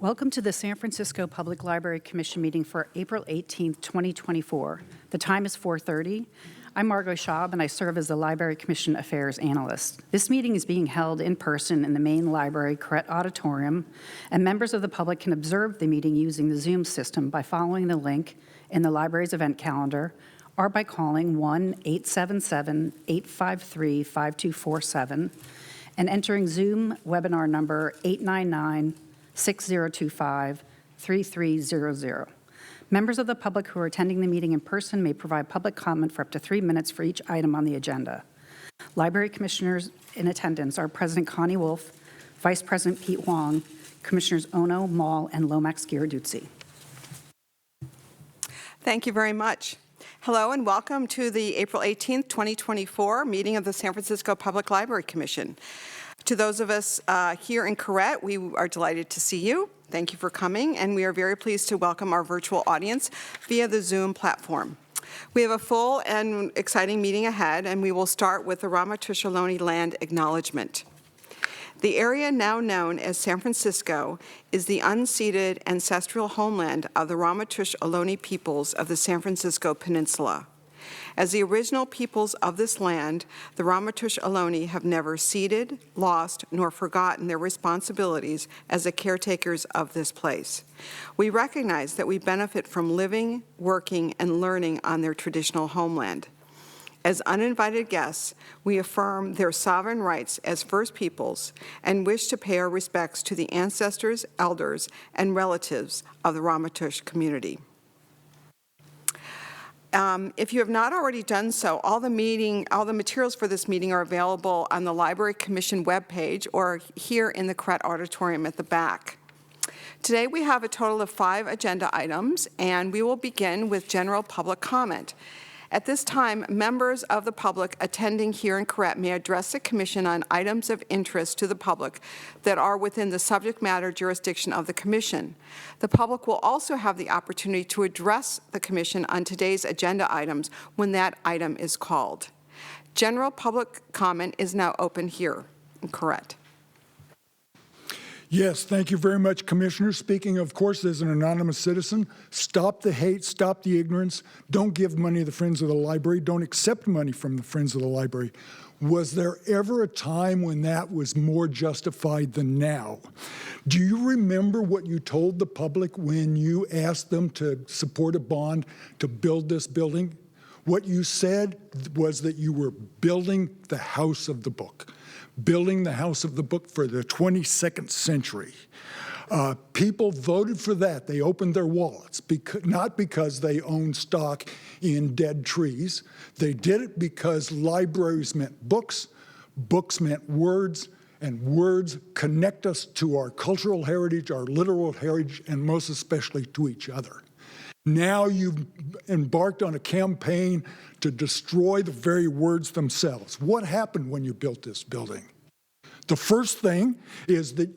Welcome to the San Francisco Public Library Commission meeting for April 18th, 2024. The time is 4:30. I'm Margot Schaub, and I serve as the Library Commission Affairs Analyst. This meeting is being held in person in the main library Corrett Auditorium, and members of the public can observe the meeting using the Zoom system by following the link in the library's event calendar or by calling 1-877-853-5247 and entering Zoom webinar number 899-6025-3300. Members of the public who are attending the meeting in person may provide public comment for up to 3 minutes for each item on the agenda. Library commissioners in attendance are President Connie Wolf, Vice President Pete Huang, Commissioners Ono, Mall, and Lomax-Giarduzzi. Thank you very much. Hello and welcome to the April 18th, 2024 meeting of the San Francisco Public Library Commission. To those of us here in Corrett, we are delighted to see you. Thank you for coming, and we are very pleased to welcome our virtual audience via the Zoom platform. We have a full and exciting meeting ahead, and we will start with the Ramaytush Ohlone land acknowledgement. The area now known as San Francisco is the unceded ancestral homeland of the Ramaytush Ohlone peoples of the San Francisco Peninsula. As the original peoples of this land, the Ramaytush Ohlone have never ceded, lost, nor forgotten their responsibilities as the caretakers of this place. We recognize that we benefit from living, working, and learning on their traditional homeland. As uninvited guests, we affirm their sovereign rights as First Peoples and wish to pay our respects to the ancestors, elders, and relatives of the Ramaytush community. If you have not already done so, all the materials for this meeting are available on the Library Commission webpage or here in the Corrett Auditorium at the back. Today we have a total of 5 agenda items, and we will begin with general public comment. At this time, members of the public attending here in Corrett may address the Commission on items of interest to the public that are within the subject matter jurisdiction of the Commission. The public will also have the opportunity to address the Commission on today's agenda items when that item is called. General public comment is now open here in Corrett. Yes, thank you very much, Commissioner. Speaking, of course, as an anonymous citizen, stop the hate, stop the ignorance. Don't give money to the Friends of the Library. Don't accept money from the Friends of the Library. Was there ever a time when that was more justified than now? Do you remember what you told the public when you asked them to support a bond to build this building? What you said was that you were building the house of the book. Building the house of the book for the 22nd century. People voted for that. They opened their wallets, not because they owned stock in dead trees. They did it because libraries meant books, books meant words, and words connect us to our cultural heritage, our literal heritage, and most especially to each other. Now you've embarked on a campaign to destroy the very words themselves. What happened when you built this building? The first thing is that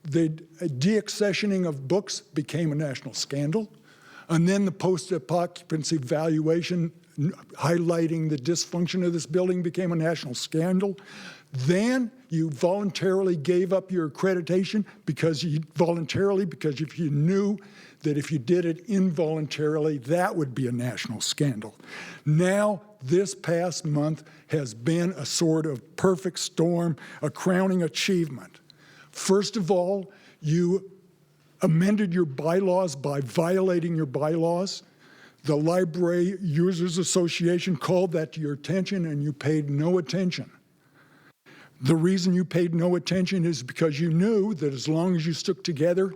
the deaccessioning of books became a national scandal, and then the post-occupancy valuation highlighting the dysfunction of this building became a national scandal. Then you voluntarily gave up your accreditation because if you knew that if you did it involuntarily, that would be a national scandal. Now, this past month has been a sort of perfect storm, a crowning achievement. First of all, you amended your bylaws by violating your bylaws. The Library Users Association called that to your attention, and you paid no attention. The reason you paid no attention is because you knew that as long as you stuck together,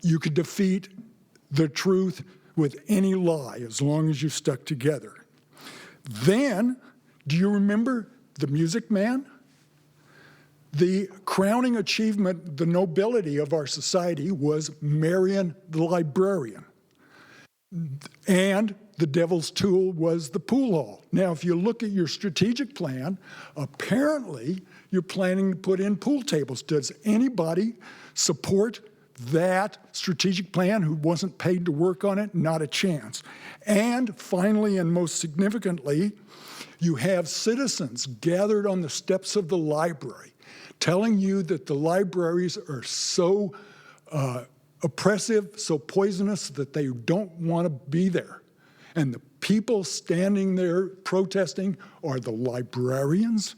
you could defeat the truth with any lie as long as you stuck together. Then, do you remember the Music Man? The crowning achievement, the nobility of our society was Marion the Librarian. And the devil's tool was the pool hall. Now, if you look at your strategic plan, apparently you're planning to put in pool tables. Does anybody support that strategic plan who wasn't paid to work on it? Not a chance. And finally, and most significantly, you have citizens gathered on the steps of the library telling you that the libraries are so oppressive, so poisonous that they don't want to be there. And the people standing there protesting are the librarians?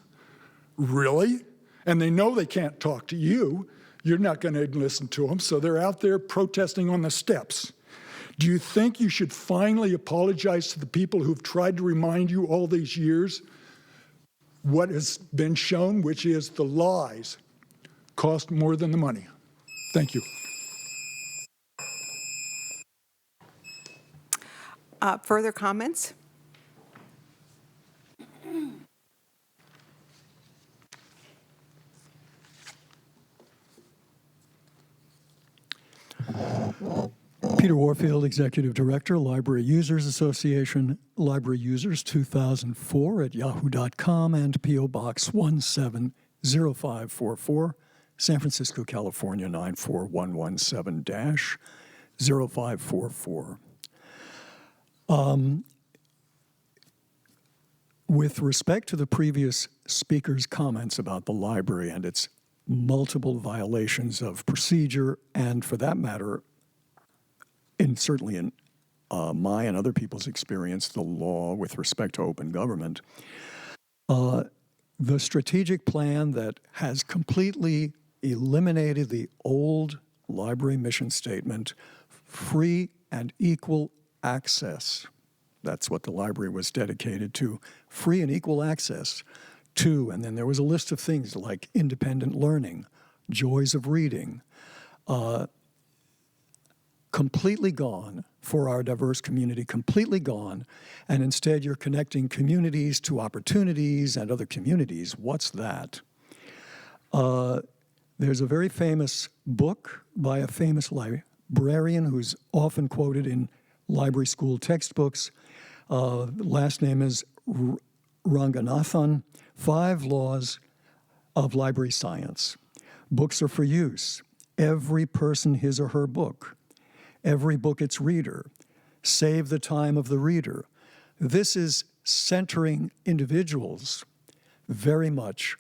Really? And they know they can't talk to you. You're not going to listen to them, so they're out there protesting on the steps. Do you think you should finally apologize to the people who've tried to remind you all these years what has been shown, which is the lies cost more than the money? Thank you. Further comments? Peter Warfield, Executive Director, Library Users Association, Library Users 2004 at yahoo.com, and P.O. Box 170544, San Francisco, California 94117-0544. With respect to the previous speaker's comments about the library and its multiple violations of procedure, and for that matter, certainly in my and other people's experience, the law with respect to open government, the strategic plan that has completely eliminated the old library mission statement, free and equal access. That's what the library was dedicated to, free and equal access to, and then there was a list of things like independent learning, joys of reading, completely gone for our diverse community, completely gone, and instead you're connecting communities to opportunities and other communities. What's that? There's a very famous book by a famous librarian who's often quoted in library school textbooks. Last name is Ranganathan, 5 Laws of Library Science. Books are for use. Every person his or her book. Every book its reader. Save the time of the reader. This is centering individuals very much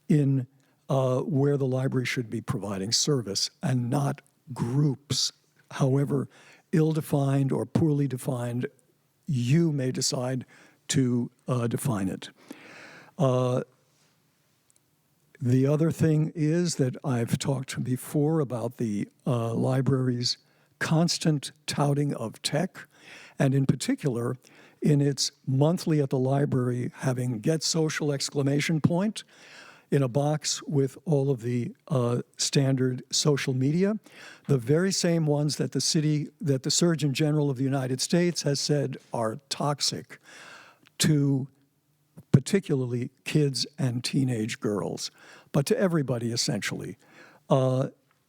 in where the library should be providing service, and not groups, however ill-defined or poorly defined you may decide to define it. The other thing is that I've talked before about the library's constant touting of tech, and in particular, in its monthly at the library having Get Social exclamation point in a box with all of the standard social media, the very same ones that the Surgeon General of the United States has said are toxic to particularly kids and teenage girls, but to everybody essentially.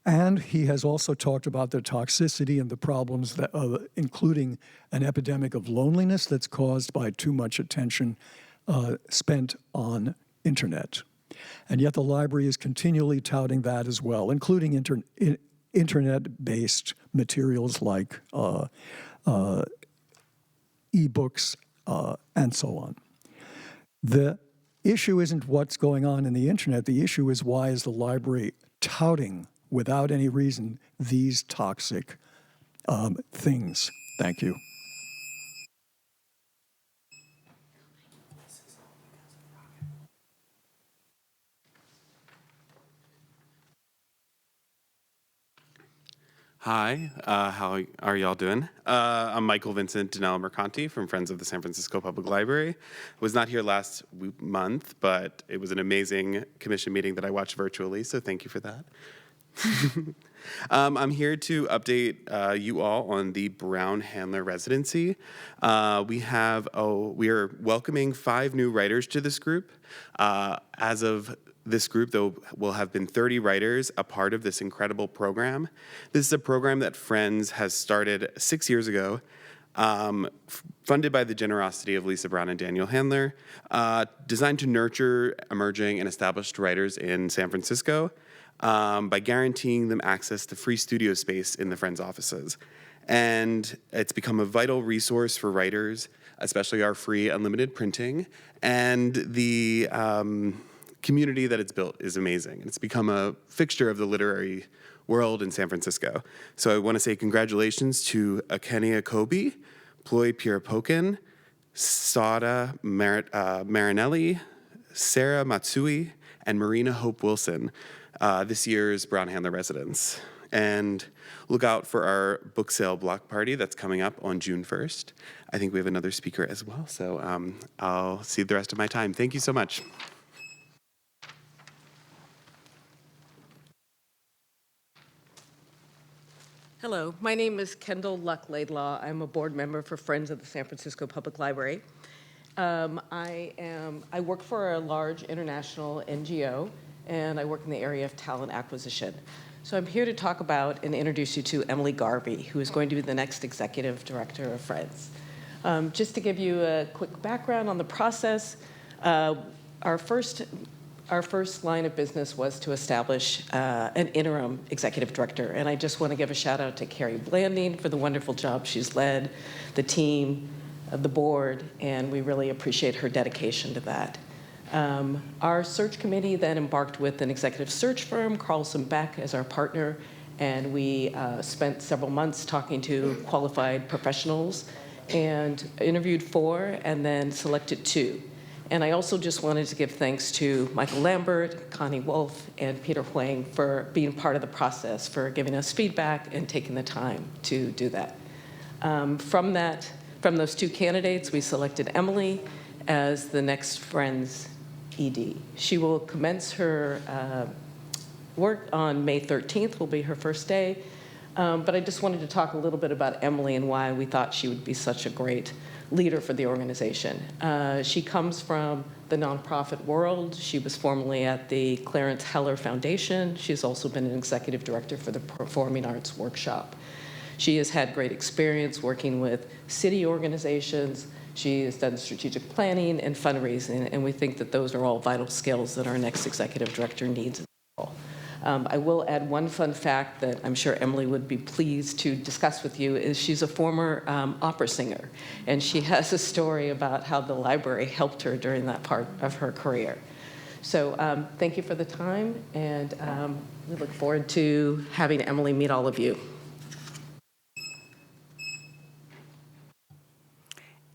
And he has also talked about the toxicity and the problems, that, including an epidemic of loneliness that's caused by too much attention spent on internet. And yet the library is continually touting that as well, including internet-based materials like e-books and so on. The issue isn't what's going on in the internet. The issue is, why is the library touting without any reason these toxic things? Thank you. Hi, how are y'all doing? I'm Michael Vincent Danella Mercanti from Friends of the San Francisco Public Library. Was not here last month, but it was an amazing commission meeting that I watched virtually, so thank you for that. I'm here to update you all on the Brown Handler residency. We are welcoming 5 new writers to this group. As of this group, though, will have been 30 writers a part of this incredible program. This is a program that Friends has started 6 years ago, funded by the generosity of Lisa Brown and Daniel Handler, designed to nurture emerging and established writers in San Francisco by guaranteeing them access to free studio space in the Friends offices. And it's become a vital resource for writers, especially our free unlimited printing, and the community that it's built is amazing. It's become a fixture of the literary world in San Francisco. So I want to say congratulations to Akenia Kobe, Ploy Pirapokin, Sada Marinelli, Sarah Matsui, and Marina Hope Wilson, this year's Brown Handler residents. And look out for our book sale block party that's coming up on June 1st. I think we have another speaker as well, so I'll see the rest of my time. Thank you so much. Hello, my name is Kendall Luck Laidlaw. I'm a board member for Friends of the San Francisco Public Library. I work for a large international NGO, and I work in the area of talent acquisition. So I'm here to talk about and introduce you to Emily Garvey, who is going to be the next executive director of Friends. Just to give you a quick background on the process, our first line of business was to establish an interim executive director. And I just want to give a shout out to Carrie Blanding for the wonderful job she's led, the team, the board, and we really appreciate her dedication to that. Our search committee then embarked with an executive search firm, Carlson Beck, as our partner, and we spent several months talking to qualified professionals and interviewed 4 and then selected 2. And I also just wanted to give thanks to Michael Lambert, Connie Wolf, and Peter Huang for being part of the process, for giving us feedback and taking the time to do that. From those 2 candidates, we selected Emily as the next Friends ED. She will commence her work on May 13th, will be her first day. But I just wanted to talk a little bit about Emily and why we thought she would be such a great leader for the organization. She comes from the nonprofit world. She was formerly at the Clarence Heller Foundation. She's also been an executive director for the Performing Arts Workshop. She has had great experience working with city organizations. She has done strategic planning and fundraising, and we think that those are all vital skills that our next executive director needs. I will add one fun fact that I'm sure Emily would be pleased to discuss with you is she's a former opera singer, and she has a story about how the library helped her during that part of her career. So thank you for the time, and we look forward to having Emily meet all of you.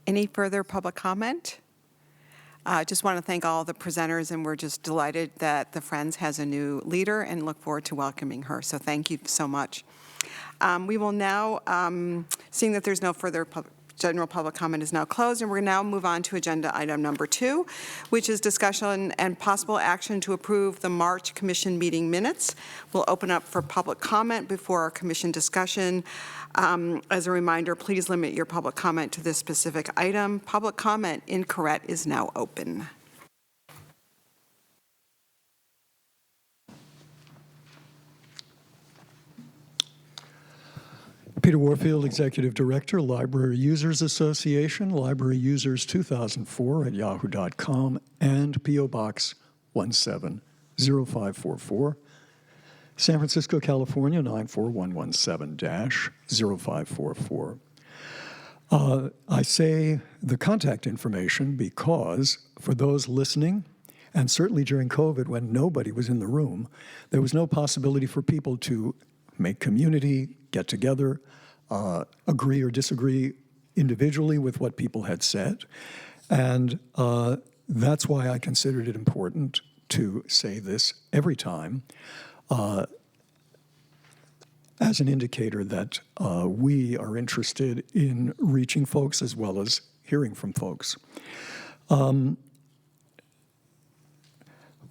Any further public comment? I just want to thank all the presenters, and we're just delighted that the Friends has a new leader and look forward to welcoming her. So thank you so much. We will now, seeing that there's no further general public comment is now closed, and we're now move on to agenda item number 2, which is discussion and possible action to approve the March Commission meeting minutes. We'll open up for public comment before our Commission discussion. As a reminder, please limit your public comment to this specific item. Public comment in Correct is now open. Peter Warfield, Executive Director, Library Users Association, Library Users 2004 at yahoo.com, and P.O. Box 170544, San Francisco, California, 94117-0544. I say the contact information because for those listening, and certainly during COVID when nobody was in the room, there was no possibility for people to make community, get together, agree or disagree individually with what people had said. And that's why I considered it important to say this every time as an indicator that we are interested in reaching folks as well as hearing from folks.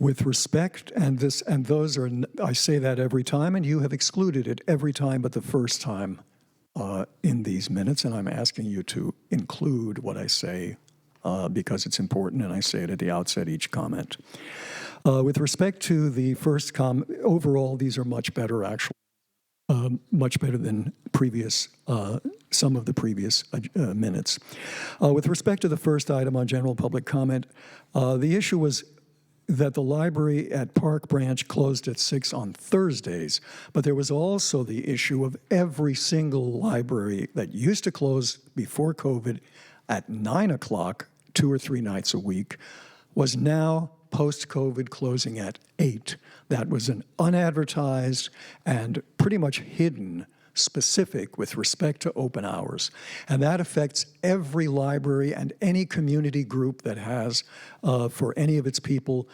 With respect, and those are, I say that every time, and you have excluded it every time but the first time in these minutes, and I'm asking you to include what I say because it's important, and I say it at the outset each comment. With respect to the first comment, overall, these are much better, actually, much better than previous, some of the previous minutes. With respect to the first item on general public comment, the issue was that the library at Park Branch closed at 6 on Thursdays, but there was also the issue of every single library that used to close before COVID at 9 o'clock, 2 or 3 nights a week, was now post-COVID closing at 8. That was an unadvertised and pretty much hidden specific with respect to open hours. And that affects every library and any community group that has, for any of its people,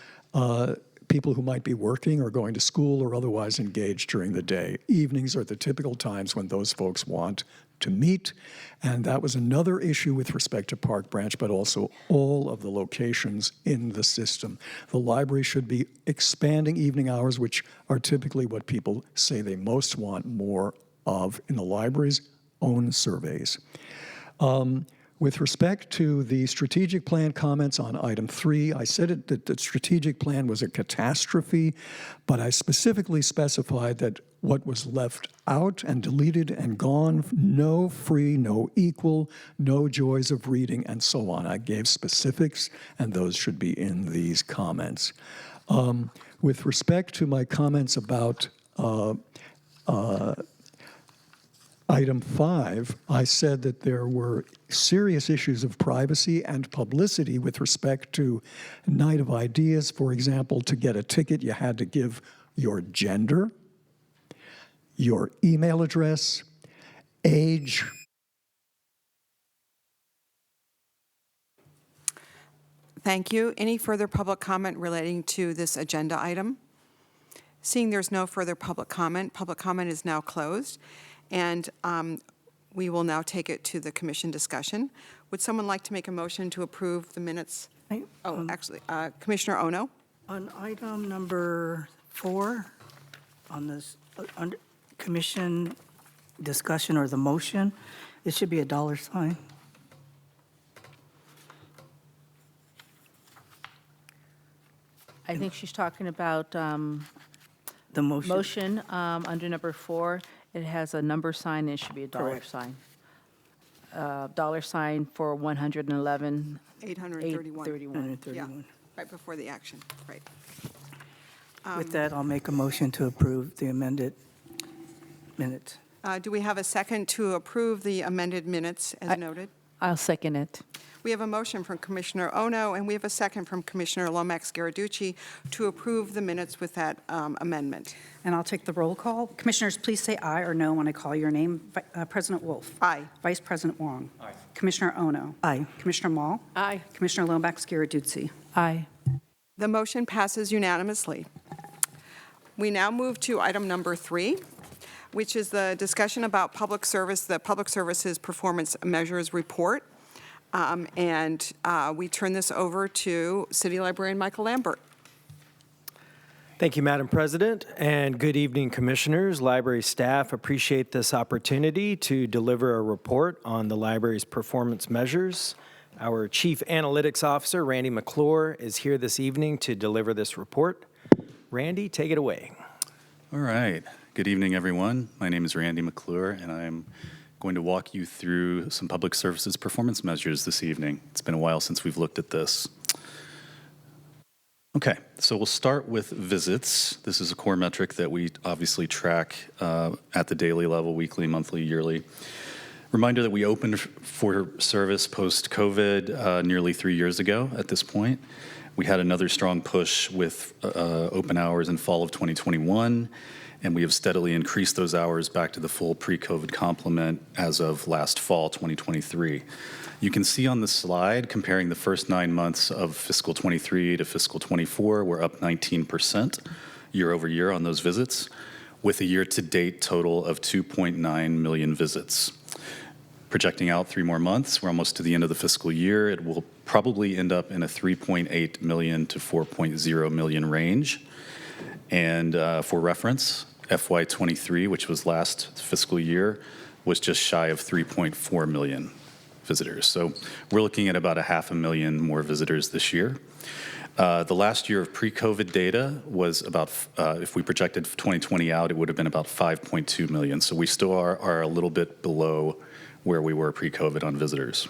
people who might be working or going to school or otherwise engaged during the day. Evenings are the typical times when those folks want to meet, and that was another issue with respect to Park Branch, but also all of the locations in the system. The library should be expanding evening hours, which are typically what people say they most want more of in the library's own surveys. With respect to the strategic plan comments on item 3, I said that the strategic plan was a catastrophe, but I specifically specified that what was left out and deleted and gone, no free, no equal, no joys of reading, and so on. I gave specifics, and those should be in these comments. With respect to my comments about Item 5, I said that there were serious issues of privacy and publicity with respect to Night of Ideas. For example, to get a ticket, you had to give your gender, your email address, age. Thank you. Any further public comment relating to this agenda item? Seeing there's no further public comment is now closed. And we will now take it to the commission discussion. Would someone like to make a motion to approve the minutes? Actually, Commissioner Ono. On item number 4, on this under commission discussion or the motion, it should be a $sign. I think she's talking about The motion. motion under number 4. It has a number sign, and it should be a dollar Correct. sign. Dollar sign for 111. 831. 831. Yeah, 131. right before the action, right. With that, I'll make a motion to approve the amended minutes. Do we have a second to approve the amended minutes as noted? I'll second it. We have a motion from Commissioner Ono, and we have a second from Commissioner Lomax-Garducci to approve the minutes with that amendment. And I'll take the roll call. Commissioners, please say aye or no when I call your name. President Wolf. Aye. Vice President Wong. Aye. Commissioner Ono. Aye. Commissioner Mall. Aye. Commissioner Lomax-Garducci. Aye. The motion passes unanimously. We now move to item number 3, which is the discussion about public service, the Public Services Performance Measures Report. We turn this over to City Librarian Michael Lambert. Thank you, Madam President, and good evening, Commissioners. Library staff appreciate this opportunity to deliver a report on the library's performance measures. Our Chief Analytics Officer, Randy McClure, is here this evening to deliver this report. Randy, take it away. All right. Good evening, everyone. My name is Randy McClure, and I'm going to walk you through some public services performance measures this evening. It's been a while since we've looked at this. Okay, so we'll start with visits. This is a core metric that we obviously track at the daily level, weekly, monthly, yearly. Reminder that we opened for service post-COVID nearly 3 years ago at this point. We had another strong push with open hours in fall of 2021, and we have steadily increased those hours back to the full pre-COVID complement as of last fall, 2023. You can see on the slide, comparing the first 9 months of fiscal 23 to fiscal 24, we're up 19% year over year on those visits, with a year-to-date total of 2.9 million visits. Projecting out 3 more months, we're almost to the end of the fiscal year. It will probably end up in a 3.8 million to 4.0 million range. And for reference, FY23, which was last fiscal year, was just shy of 3.4 million visitors. So we're looking at about 500,000 more visitors this year. The last year of pre-COVID data was about, if we projected 2020 out, it would have been about 5.2 million. So we still are a little bit below where we were pre-COVID on visitors.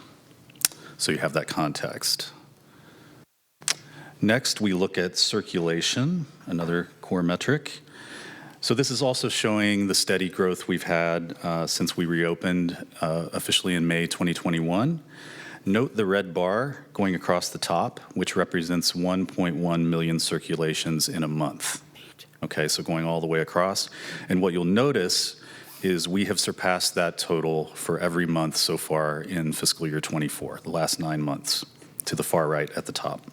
So you have that context. Next, we look at circulation, another core metric. So this is also showing the steady growth we've had since we reopened officially in May 2021. Note the red bar going across the top, which represents 1.1 million circulations in a month. Okay, so going all the way across. And what you'll notice is we have surpassed that total for every month so far in fiscal year 24, the last 9 months, to the far right at the top.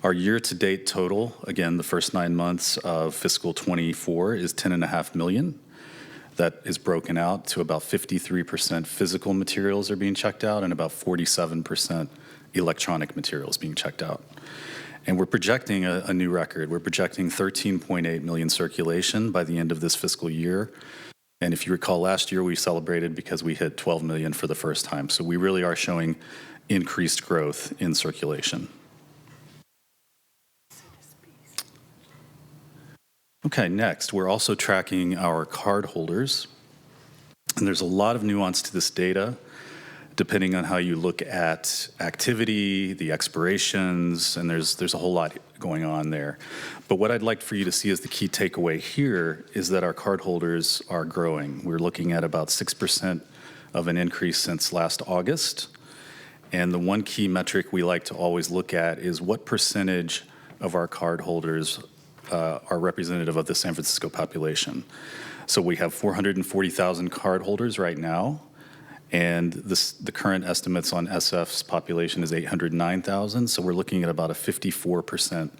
Our year-to-date total, again, the first 9 months of fiscal 24, is 10.5 million. That is broken out to about 53% physical materials are being checked out and about 47% electronic materials being checked out. And we're projecting a new record. We're projecting 13.8 million circulation by the end of this fiscal year. And if you recall, last year we celebrated because we hit 12 million for the first time. So we really are showing increased growth in circulation. Okay, next, we're also tracking our card holders. And there's a lot of nuance to this data, depending on how you look at activity, the expirations, and there's a whole lot going on there. But what I'd like for you to see as the key takeaway here is that our card holders are growing. We're looking at about 6% of an increase since last August. And the one key metric we like to always look at is what percentage of our card holders are representative of the San Francisco population. So we have 440,000 card holders right now, and the current estimates on SF's population is 809,000, so we're looking at about a 54%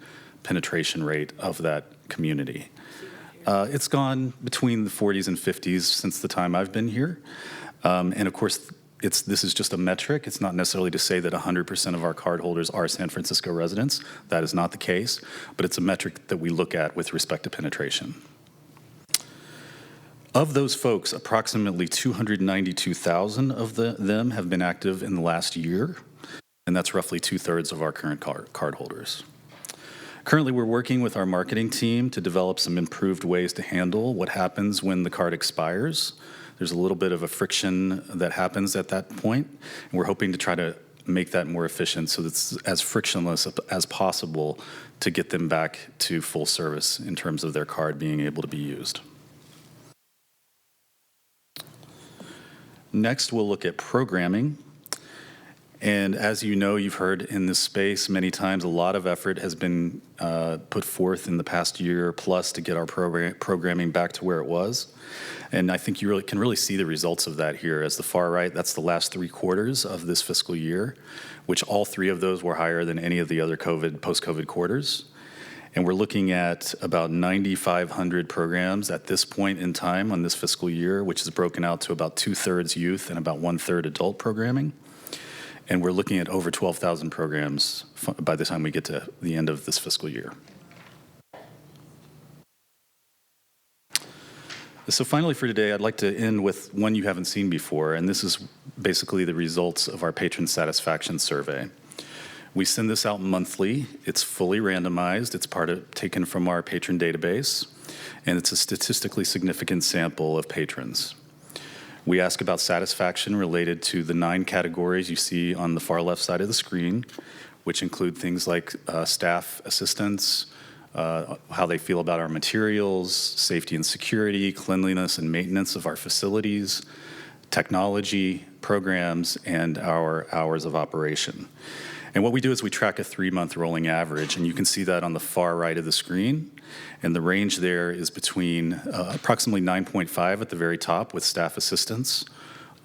penetration rate of that community. It's gone between the 40s and 50s since the time I've been here, and of course, this is just a metric. It's not necessarily to say that 100% of our cardholders are San Francisco residents. That is not the case, but it's a metric that we look at with respect to penetration. Of those folks, approximately 292,000 of them have been active in the last year, and that's roughly 2/3 of our current cardholders. Currently, we're working with our marketing team to develop some improved ways to handle what happens when the card expires. There's a little bit of a friction that happens at that point, and we're hoping to try to make that more efficient so that it's as frictionless as possible to get them back to full service in terms of their card being able to be used. Next, we'll look at programming. And as you know, you've heard in this space many times, a lot of effort has been put forth in the past year plus to get our programming back to where it was. And I think you can really see the results of that here. As the far right, that's the last 3 quarters of this fiscal year, which all 3 of those were higher than any of the other post-COVID quarters. And we're looking at about 9,500 programs at this point in time on this fiscal year, which is broken out to about 2/3 youth and about 1/3 adult programming. And we're looking at over 12,000 programs by the time we get to the end of this fiscal year. So finally for today, I'd like to end with one you haven't seen before, and this is basically the results of our patron satisfaction survey. We send this out monthly. It's fully randomized. It's taken from our patron database, and it's a statistically significant sample of patrons. We ask about satisfaction related to the 9 categories you see on the far left side of the screen, which include things like staff assistance, how they feel about our materials, safety and security, cleanliness and maintenance of our facilities, technology, programs, and our hours of operation. And what we do is we track a 3-month rolling average, and you can see that on the far right of the screen. And the range there is between approximately 9.5 at the very top with staff assistance,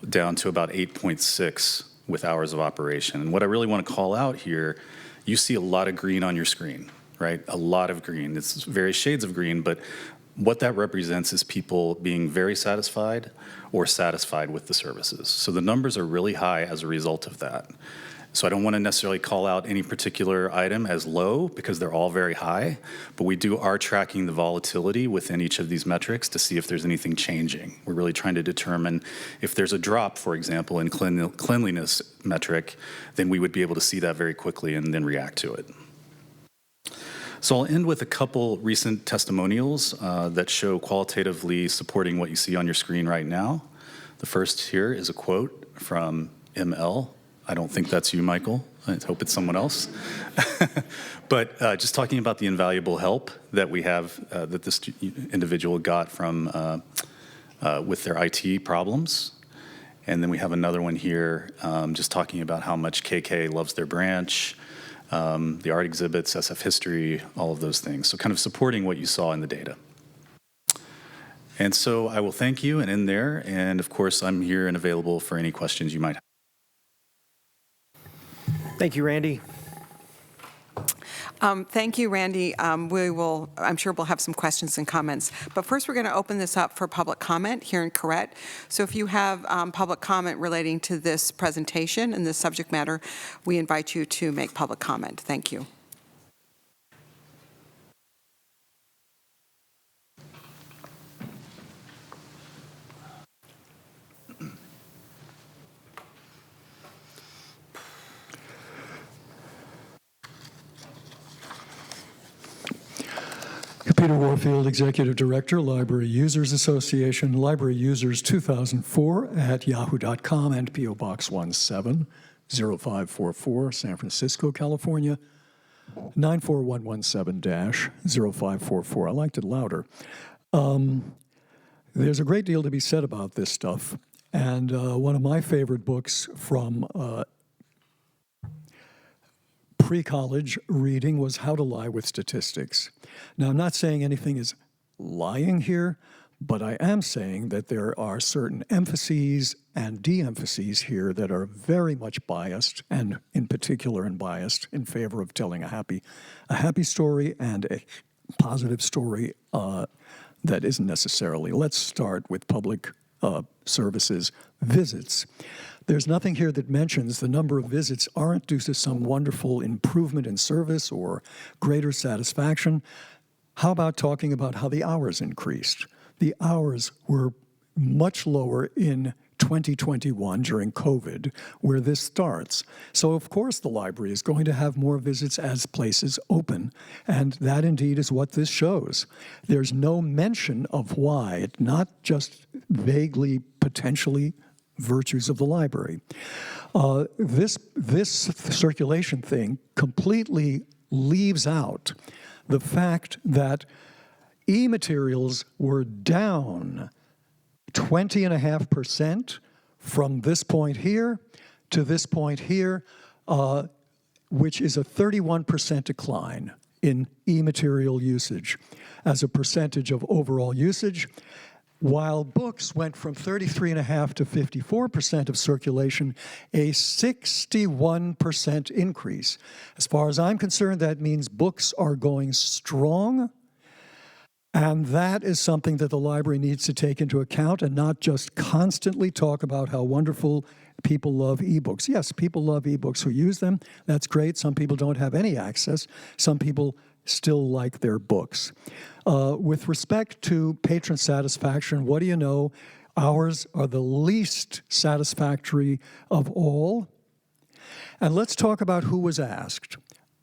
down to about 8.6 with hours of operation. And what I really want to call out here, you see a lot of green on your screen, right? A lot of green. It's various shades of green, but what that represents is people being very satisfied or satisfied with the services. So the numbers are really high as a result of that. So I don't want to necessarily call out any particular item as low because they're all very high, but we are tracking the volatility within each of these metrics to see if there's anything changing. We're really trying to determine if there's a drop, for example, in cleanliness metric, then we would be able to see that very quickly and then react to it. So I'll end with a couple recent testimonials that show qualitatively supporting what you see on your screen right now. The first here is a quote from ML. I don't think that's you, Michael. I hope it's someone else. But just talking about the invaluable help that we have, that this individual got from with their IT problems. And then we have another one here just talking about how much KK loves their branch, the art exhibits, SF history, all of those things. So kind of supporting what you saw in the data. And so I will thank you and end there. And of course, I'm here and available for any questions you might have. Thank you, Randy. Thank you, Randy. I'm sure we'll have some questions and comments. But first, we're going to open this up for public comment here in Corrette. So if you have public comment relating to this presentation and this subject matter, we invite you to make public comment. Thank you. Peter Warfield, Executive Director, Library Users Association, Library Users 2004 at yahoo.com and P.O. Box 170544, San Francisco, California, 94117-0544. I liked it louder. There's a great deal to be said about this stuff, and one of my favorite books from pre-college reading was How to Lie with Statistics. Now, I'm not saying anything is lying here, but I am saying that there are certain emphases and de-emphases here that are very much biased, and in particular biased in favor of telling a happy story and a positive story that isn't necessarily. Let's start with public services visits. There's nothing here that mentions the number of visits aren't due to some wonderful improvement in service or greater satisfaction. How about talking about how the hours increased? The hours were much lower in 2021 during COVID, where this starts. So, of course, the library is going to have more visits as places open, and that indeed is what this shows. There's no mention of why, not just vaguely, potentially, virtues of the library. This circulation thing completely leaves out the fact that e-materials were down 20.5% from this point here to this point here, which is a 31% decline in e-material usage as a percentage of overall usage, while books went from 33.5% to 54% of circulation, a 61% increase. As far as I'm concerned, that means books are going strong, and that is something that the library needs to take into account and not just constantly talk about how wonderful people love ebooks. Yes, people love ebooks who use them. That's great. Some people don't have any access. Some people still like their books. With respect to patron satisfaction, what do you know? Ours are the least satisfactory of all. And let's talk about who was asked.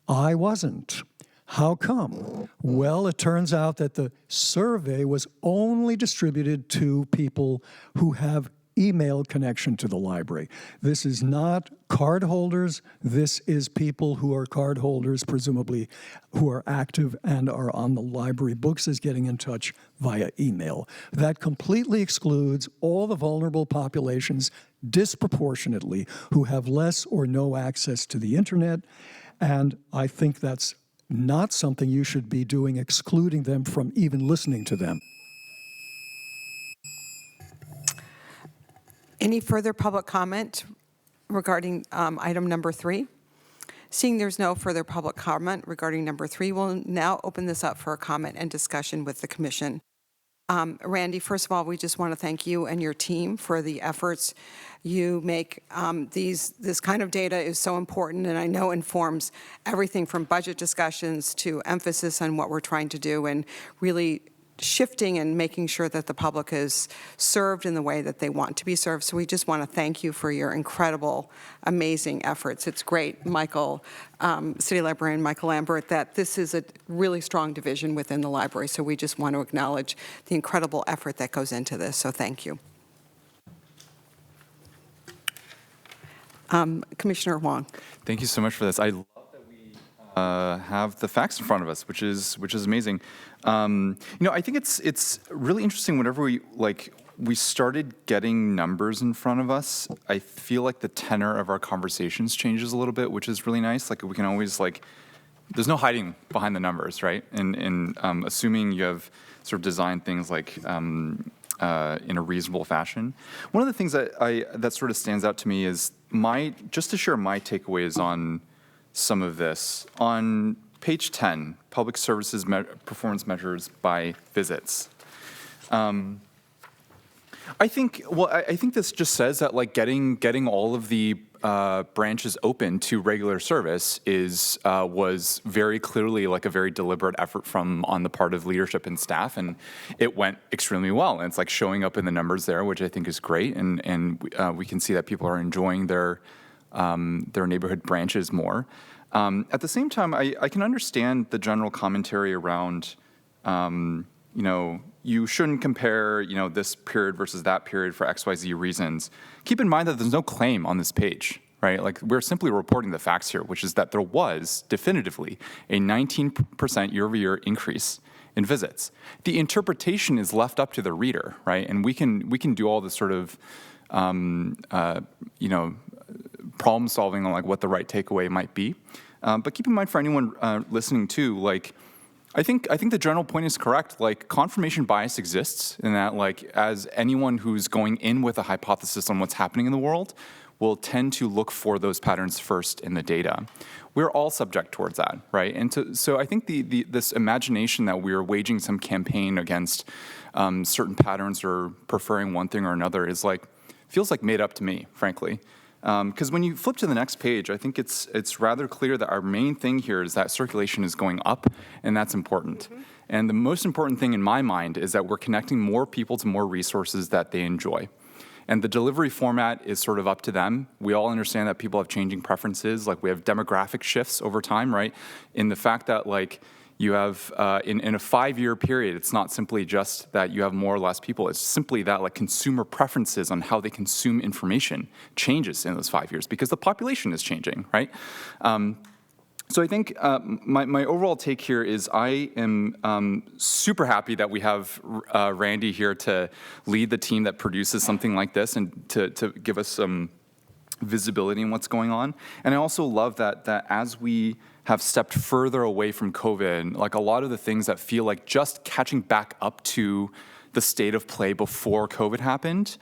I wasn't. How come? Well, it turns out that the survey was only distributed to people who have email connection to the library. This is not card holders. This is people who are card holders, presumably who are active and are on the library books, is getting in touch via email. That completely excludes all the vulnerable populations disproportionately who have less or no access to the internet, and I think that's not something you should be doing, excluding them from even listening to them. Any further public comment regarding item number 3? Seeing there's no further public comment regarding number 3, we'll now open this up for a comment and discussion with the commission. Randy, first of all, we just want to thank you and your team for the efforts you make. This kind of data is so important, and I know informs everything from budget discussions to emphasis on what we're trying to do and really shifting and making sure that the public is served in the way that they want to be served. So we just want to thank you for your incredible, amazing efforts. It's great, Michael, City Librarian Michael Lambert, that this is a really strong division within the library. So we just want to acknowledge the incredible effort that goes into this. So thank you. Commissioner Wong. Thank you so much for this. I love that we have the facts in front of us, which is amazing. I think it's really interesting whenever we we started getting numbers in front of us, I feel like the tenor of our conversations changes a little bit, which is really nice. Like we can always there's no hiding behind the numbers, right? And assuming you have sort of designed things in a reasonable fashion. One of the things that sort of stands out to me is just to share my takeaways on some of this. On page 10, public services performance measures by visits. I think this just says that getting all of the branches open to regular service was very clearly a very deliberate effort on the part of leadership and staff, and it went extremely well. And it's showing up in the numbers there, which I think is great, and we can see that people are enjoying their neighborhood branches more. At the same time, I can understand the general commentary around, you shouldn't compare, this period versus that period for XYZ reasons. Keep in mind that there's no claim on this page, right? We're simply reporting the facts here, which is that there was definitively a 19% year-over-year increase in visits. The interpretation is left up to the reader, right? And we can do all this sort of, problem solving on what the right takeaway might be. But keep in mind for anyone listening too, I think the general point is correct. Confirmation bias exists in that, as anyone who's going in with a hypothesis on what's happening in the world will tend to look for those patterns first in the data. We're all subject towards that, right? And so I think this imagination that we're waging some campaign against certain patterns or preferring one thing or another is feels made up to me, frankly. Because when you flip to the next page, I think it's rather clear that our main thing here is that circulation is going up, and that's important. Mm-hmm. And the most important thing in my mind is that we're connecting more people to more resources that they enjoy. And the delivery format is sort of up to them. We all understand that people have changing preferences. We have demographic shifts over time, right? In the fact that you have, in a 5-year period, it's not simply just that you have more or less people. It's simply that consumer preferences on how they consume information changes in those 5 years because the population is changing, right? So I think my overall take here is I am super happy that we have Randy here to lead the team that produces something like this and to give us some visibility in what's going on. And I also love that as we have stepped further away from COVID, a lot of the things that feel just catching back up to the state of play before COVID happened,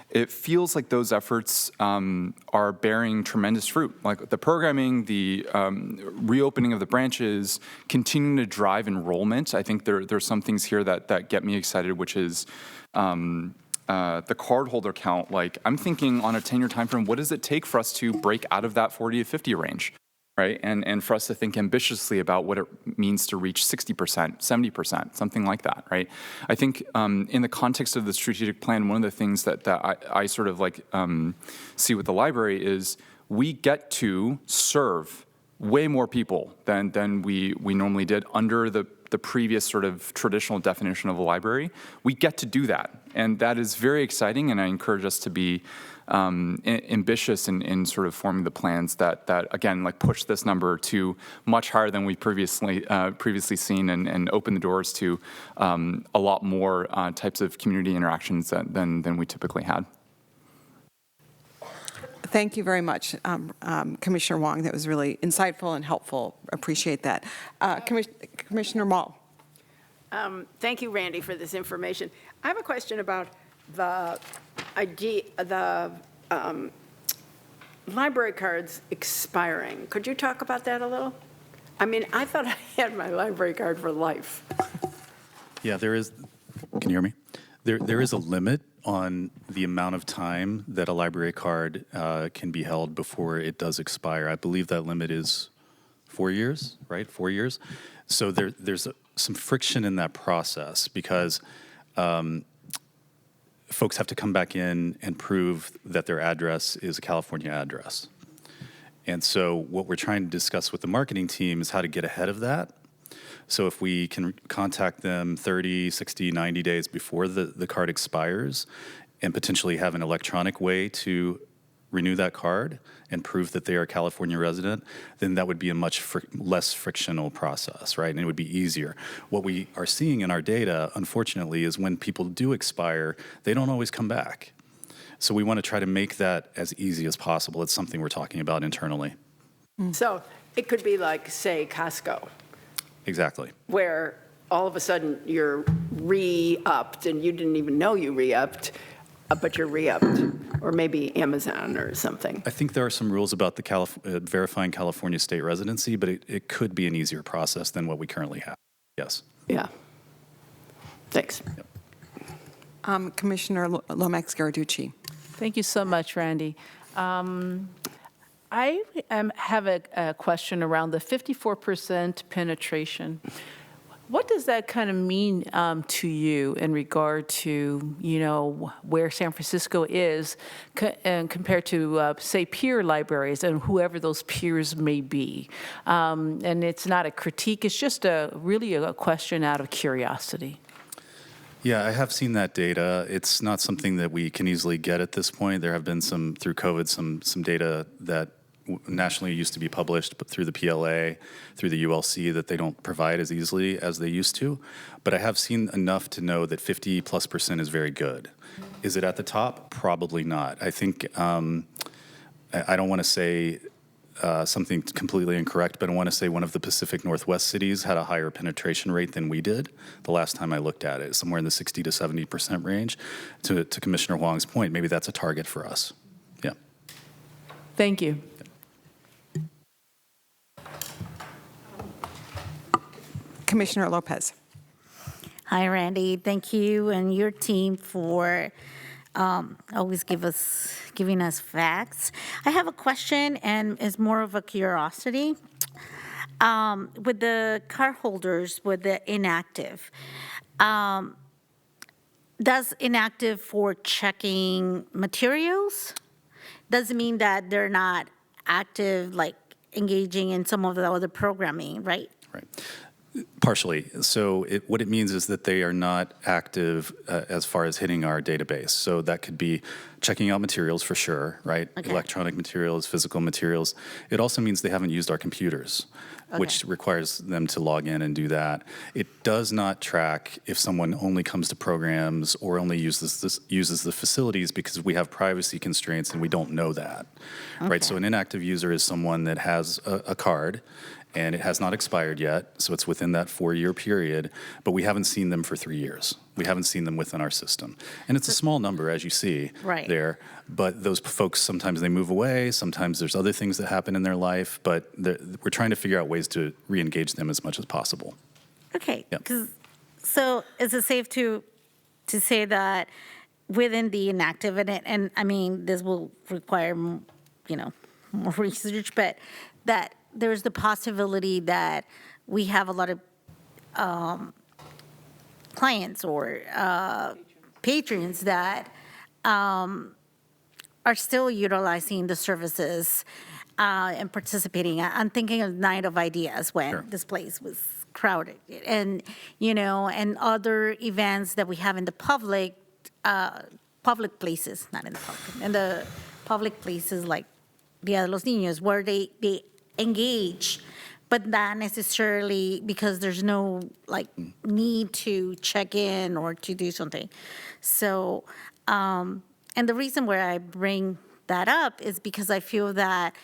it feels like those efforts are bearing tremendous fruit. The programming, the reopening of the branches, continuing to drive enrollment. I think there's some things here that get me excited, which is the cardholder count. I'm thinking on a 10-year time frame, what does it take for us to break out of that 40 to 50 range? Right, and for us to think ambitiously about what it means to reach 60%, 70%, something like that, right? I think in the context of the strategic plan, one of the things that I sort of see with the library is we get to serve way more people than we normally did under the previous sort of traditional definition of a library. We get to do that, and that is very exciting, and I encourage us to be ambitious in sort of forming the plans that again push this number to much higher than we previously seen and open the doors to a lot more types of community interactions than we typically had. Thank you very much, Commissioner Wong. That was really insightful and helpful. Appreciate that. Commissioner Mall. Thank you, Randy, for this information. I have a question about the library cards expiring. Could you talk about that a little? I mean, I thought I had my library card for life. Yeah, there is. Can you hear me? There is a limit on the amount of time that a library card can be held before it does expire. I believe that limit is 4 years, right? 4 years. So there's some friction in that process because folks have to come back in and prove that their address is a California address. And so what we're trying to discuss with the marketing team is how to get ahead of that. So if we can contact them 30, 60, 90 days before the card expires and potentially have an electronic way to renew that card and prove that they are a California resident, then that would be a much less frictional process, right? And it would be easier. What we are seeing in our data, unfortunately, is when people do expire, they don't always come back. So we want to try to make that as easy as possible. It's something we're talking about internally. So it could be like, say, Costco, Exactly. where all of a sudden you're re-upped and you didn't even know you re-upped, but you're re-upped, or maybe Amazon or something. I think there are some rules about the verifying California state residency, but it could be an easier process than what we currently have. Yes. Yeah. Thanks. Yep. Commissioner Lomax-Garducci. Thank you so much, Randy. I have a question around the 54% penetration. What does that kind of mean to you in regard to, you know, where San Francisco is and compared to, say, peer libraries and whoever those peers may be? And it's not a critique, it's just really a question out of curiosity. Yeah, I have seen that data. It's not something that we can easily get at this point. There have been through COVID, some data that nationally used to be published, but through the PLA, through the ULC, that they don't provide as easily as they used to. But I have seen enough to know that 50+% is very good. Is it at the top? Probably not. I think, I don't want to say something completely incorrect, but I want to say one of the Pacific Northwest cities had a higher penetration rate than we did the last time I looked at it, somewhere in the 60 to 70% range. To Commissioner Huang's point, maybe that's a target for us. Yeah. Thank you. Commissioner Lopez. Hi, Randy. Thank you and your team for always giving us facts. I have a question, and it's more of a curiosity. With the card holders, with the inactive, does inactive for checking materials? Does it mean that they're not active, like engaging in some of the other programming, right? Right. Partially. So what it means is that they are not active as far as hitting our database. So that could be checking out materials for sure, right? Okay. Electronic materials, physical materials. It also means they haven't used our computers, which requires them to log in and do that. It does not track if someone only comes to programs or only uses the facilities, because we have privacy constraints and we don't know that, right? So an inactive user is someone that has a card and it has not expired yet, so it's within that 4-year period, but we haven't seen them for 3 years. We haven't seen them within our system. And it's a small number, as you see there, but those folks, sometimes they move away, sometimes there's other things that happen in their life, but we're trying to figure out ways to re-engage them as much as possible. Okay. Yep. So is it safe to say that within the inactive, and I mean, this will require, you know, more research, but that there's the possibility that we have a lot of clients or patrons that are still utilizing the services and participating. I'm thinking of Night of Ideas when this place was crowded, and you know, and other events that we have in the public places, not in the public, in the public places like Dia de los Niños, where they engage, but not necessarily because there's no like need to check in or to do something. So, and the reason where I bring that up is because I feel that,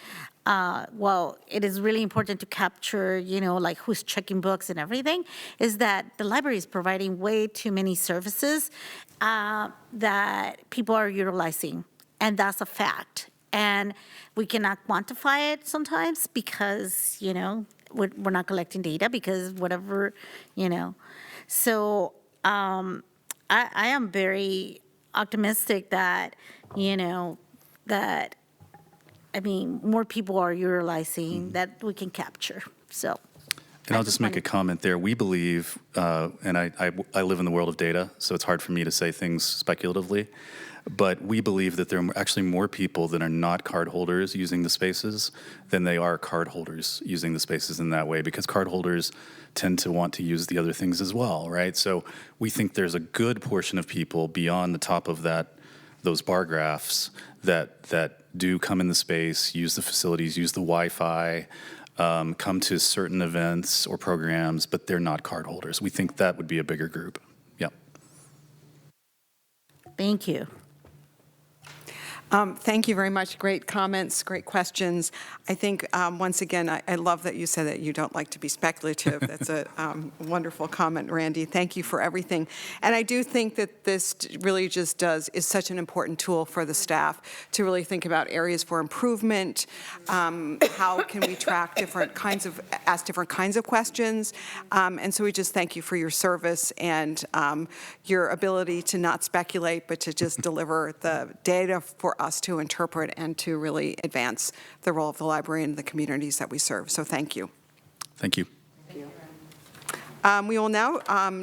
well, it is really important to capture, you know, like who's checking books and everything, is that the library is providing way too many services that people are utilizing, and that's a fact. And we cannot quantify it sometimes because, you know, we're not collecting data because whatever, you know. So I am very optimistic that, you know, that, I mean, more people are utilizing that we can capture, so. And I'll just make a comment there. We believe, and I live in the world of data, so it's hard for me to say things speculatively, but we believe that there are actually more people that are not card holders using the spaces than they are card holders using the spaces in that way, because card holders tend to want to use the other things as well, right? So we think there's a good portion of people beyond the top of that those bar graphs that do come in the space, use the facilities, use the Wi-Fi, come to certain events or programs, but they're not card holders. We think that would be a bigger group. Yep. Thank you. Thank you very much. Great comments, great questions. I think, once again, I love that you said that you don't like to be speculative. That's a wonderful comment, Randy. Thank you for everything. And I do think that this really just is such an important tool for the staff to really think about areas for improvement. How can we track ask different kinds of questions? And so we just thank you for your service and your ability to not speculate, but to just deliver the data for us to interpret and to really advance the role of the library in the communities that we serve. So thank you. Thank you. We will now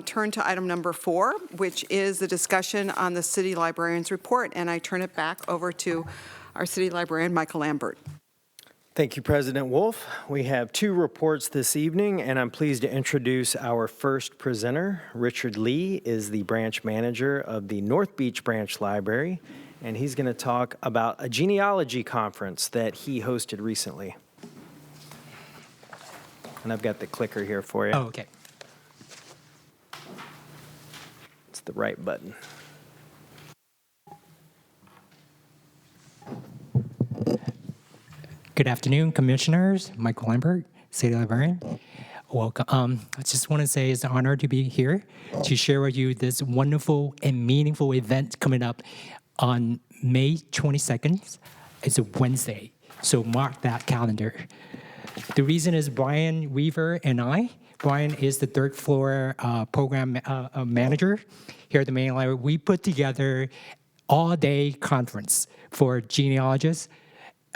turn to item number 4, which is the discussion on the city librarian's report. And I turn it back over to our city librarian, Michael Lambert. Thank you, President Wolf. We have 2 reports this evening, and I'm pleased to introduce our first presenter. Richard Lee is the branch manager of the North Beach Branch Library, and he's going to talk about a genealogy conference that he hosted recently. And I've got the clicker here for you. Oh, okay. It's the right button. Good afternoon, commissioners. Michael Lambert, city librarian. Welcome. I just want to say it's an honor to be here to share with you this wonderful and meaningful event coming up on May 22nd. It's a Wednesday, so mark that calendar. The reason is Brian Weaver and I. Brian is the 3rd floor program manager here at the main library. We put together all-day conference for genealogists,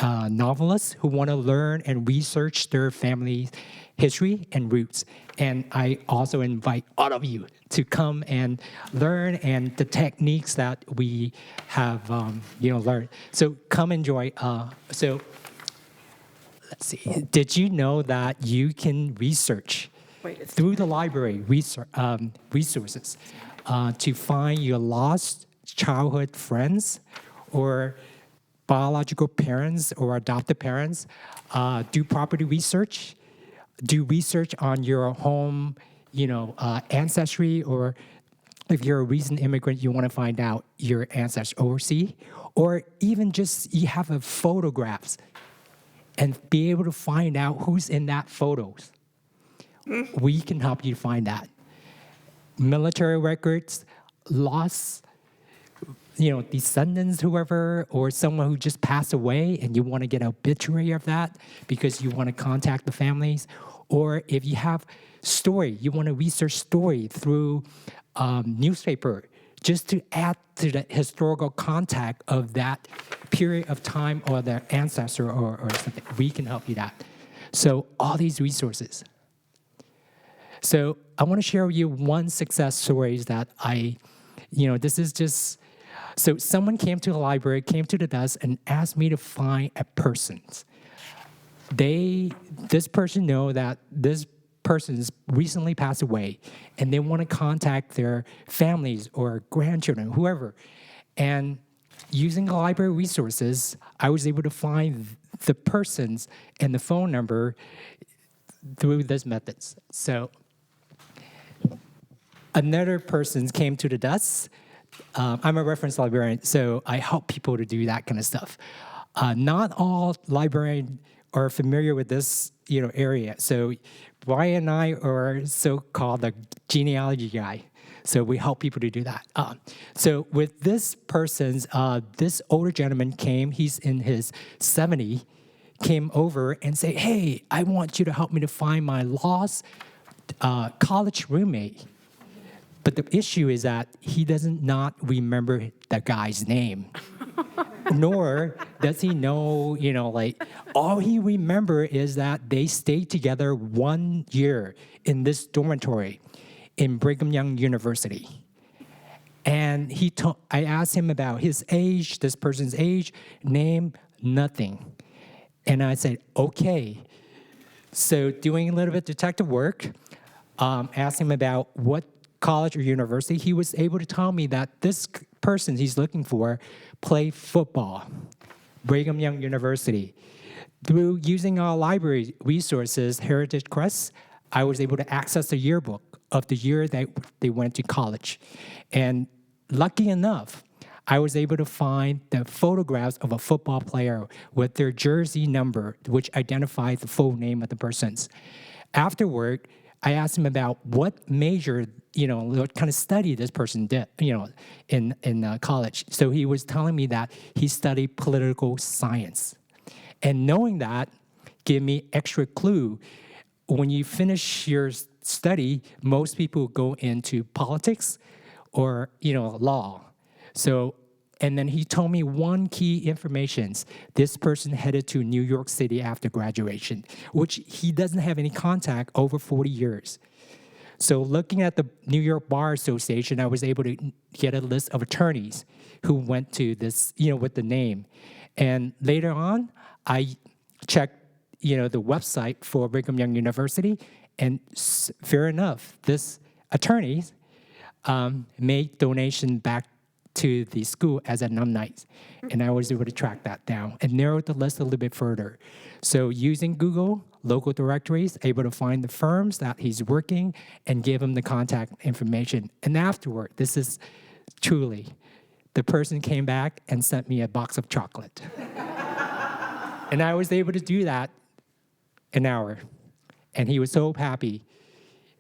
novelists who want to learn and research their family history and roots. And I also invite all of you to come and learn and the techniques that we have, learned. So come enjoy. So let's see. Did you know that you can research through the library resources to find your lost childhood friends or biological parents or adopted parents, do property research, do research on your home, ancestry, or if you're a recent immigrant, you want to find out your ancestors overseas, or even just you have photographs and be able to find out who's in that photos. We can help you find that. Military records, lost, descendants, whoever, or someone who just passed away and you want to get an obituary of that because you want to contact the families. Or if you have story, you want to research story through newspaper just to add to the historical contact of that period of time or their ancestor or something. We can help you that. So all these resources. So I want to share with you one success stories that this is just, so someone came to the library, came to the desk and asked me to find a person. This person know that this person's recently passed away and they want to contact their families or grandchildren, whoever. And using the library resources, I was able to find the persons and the phone number through these methods. So another person came to the desk. I'm a reference librarian, so I help people to do that kind of stuff. Not all librarians are familiar with this, area. So Brian and I are so-called the genealogy guy. So we help people to do that. So with this person, this older gentleman came, he's in his 70s, came over and said, hey, I want you to help me to find my lost college roommate. But the issue is that he doesn't not remember the guy's name. Nor does he know, all he remember is that they stayed together 1 year in this dormitory in Brigham Young University. And I asked him about his age, this person's age, name, nothing. And I said, okay. So doing a little bit of detective work, asked him about what college or university, he was able to tell me that this person he's looking for played football, Brigham Young University. Through using our library resources, Heritage Quest, I was able to access the yearbook of the year that they went to college. And lucky enough, I was able to find the photographs of a football player with their jersey number, which identifies the full name of the persons. Afterward, I asked him about what major, what kind of study this person did, in college. So he was telling me that he studied political science. And knowing that gave me extra clue. When you finish your study, most people go into politics or, law. So, and then he told me one key information. This person headed to New York City after graduation, which he doesn't have any contact over 40 years. So looking at the New York Bar Association, I was able to get a list of attorneys who went to this, with the name. And later on, I checked, the website for Brigham Young University, and fair enough, this attorney made donation back to the school as alumni. And I was able to track that down and narrow the list a little bit further. So using Google, local directories, able to find the firms that he's working and give him the contact information. And afterward, this is truly, the person came back and sent me a box of chocolate. And I was able to do that an hour. And he was so happy.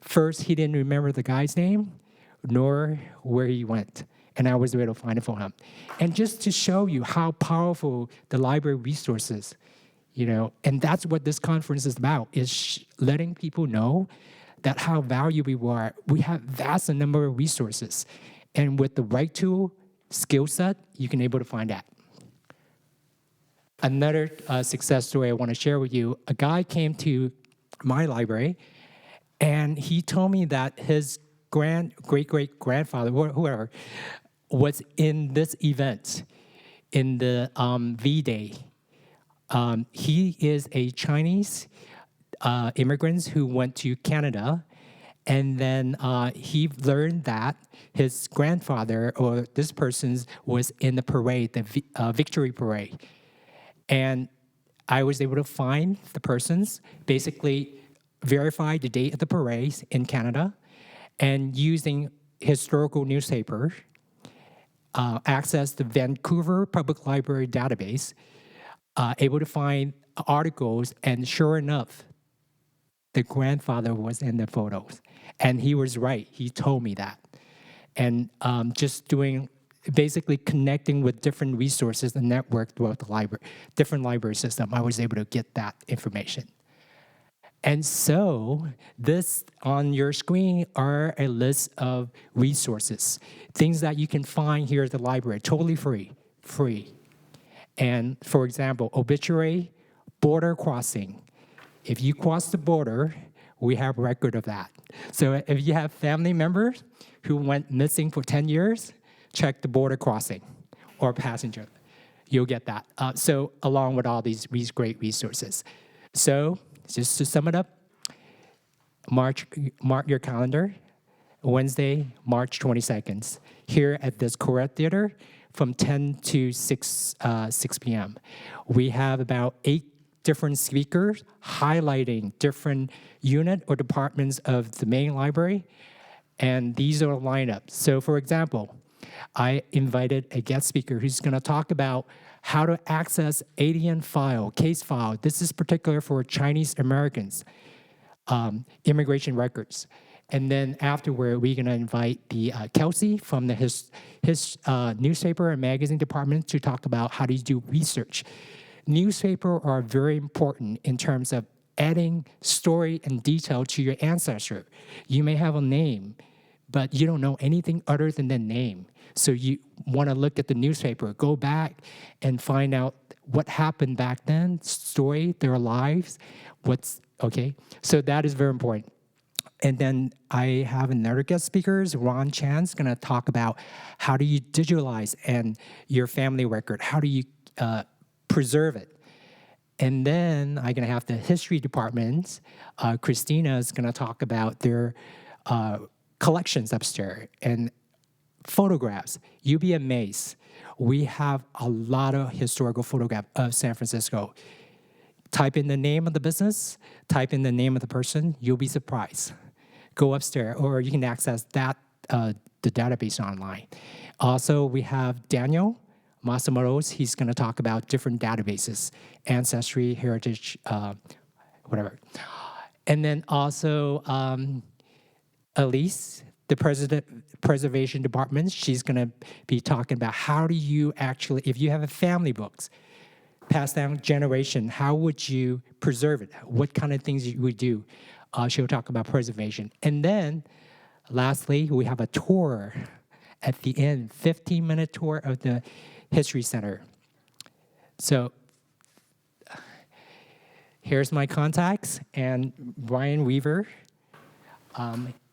First, he didn't remember the guy's name, nor where he went. And I was able to find it for him. And just to show you how powerful the library resources, and that's what this conference is about, is letting people know that how valuable we are. We have vast number of resources. And with the right tool, skill set, you can able to find that. Another success story I want to share with you, a guy came to my library, and he told me that his great-great-grandfather, whoever, was in this event in the V-Day. He is a Chinese immigrant who went to Canada, and then he learned that his grandfather, or this person's, was in the parade, the Victory Parade. And I was able to find the persons, basically verify the date of the parade in Canada, and using historical newspaper, access the Vancouver Public Library database, able to find articles, and sure enough, the grandfather was in the photos. And he was right, he told me that. And just doing, basically connecting with different resources and network throughout the library, different library system, I was able to get that information. And so this on your screen are a list of resources, things that you can find here at the library, totally free. And for example, obituary, border crossing. If you cross the border, we have record of that. So if you have family members who went missing for 10 years, check the border crossing or passenger. You'll get that. So along with all these great resources. So just to sum it up, mark your calendar, Wednesday, March 22nd, here at this Correct Theater from 10 to 6 p.m. We have about 8 different speakers highlighting different unit or departments of the main library, and these are lineups. So for example, I invited a guest speaker who's going to talk about how to access ADN file, case file. This is particular for Chinese Americans, immigration records. And then afterward, we're going to invite the Kelsey from his newspaper and magazine department to talk about how to do research. Newspapers are very important in terms of adding story and detail to your ancestor. You may have a name, but you don't know anything other than the name. So you want to look at the newspaper, go back and find out what happened back then, story, their lives, okay? So that is very important. And then I have another guest speaker, Ron Chan's gonna talk about how do you digitalize and your family record, how do you preserve it? And then I'm gonna have the history department. Christina is gonna talk about their collections upstairs and photographs. You'll be amazed. We have a lot of historical photographs of San Francisco. Type in the name of the business, type in the name of the person, you'll be surprised. Go upstairs, or you can access that the database online. Also, we have Daniel Masamoros. He's going to talk about different databases, ancestry, heritage, whatever. And then also Elise, the preservation department, she's going to be talking about how do you actually, if you have a family books, passed down generation, how would you preserve it? What kind of things you would do? She'll talk about preservation. And then, lastly, we have a tour at the end, 15-minute tour of the History Center. So here's my contacts, and Brian Weaver.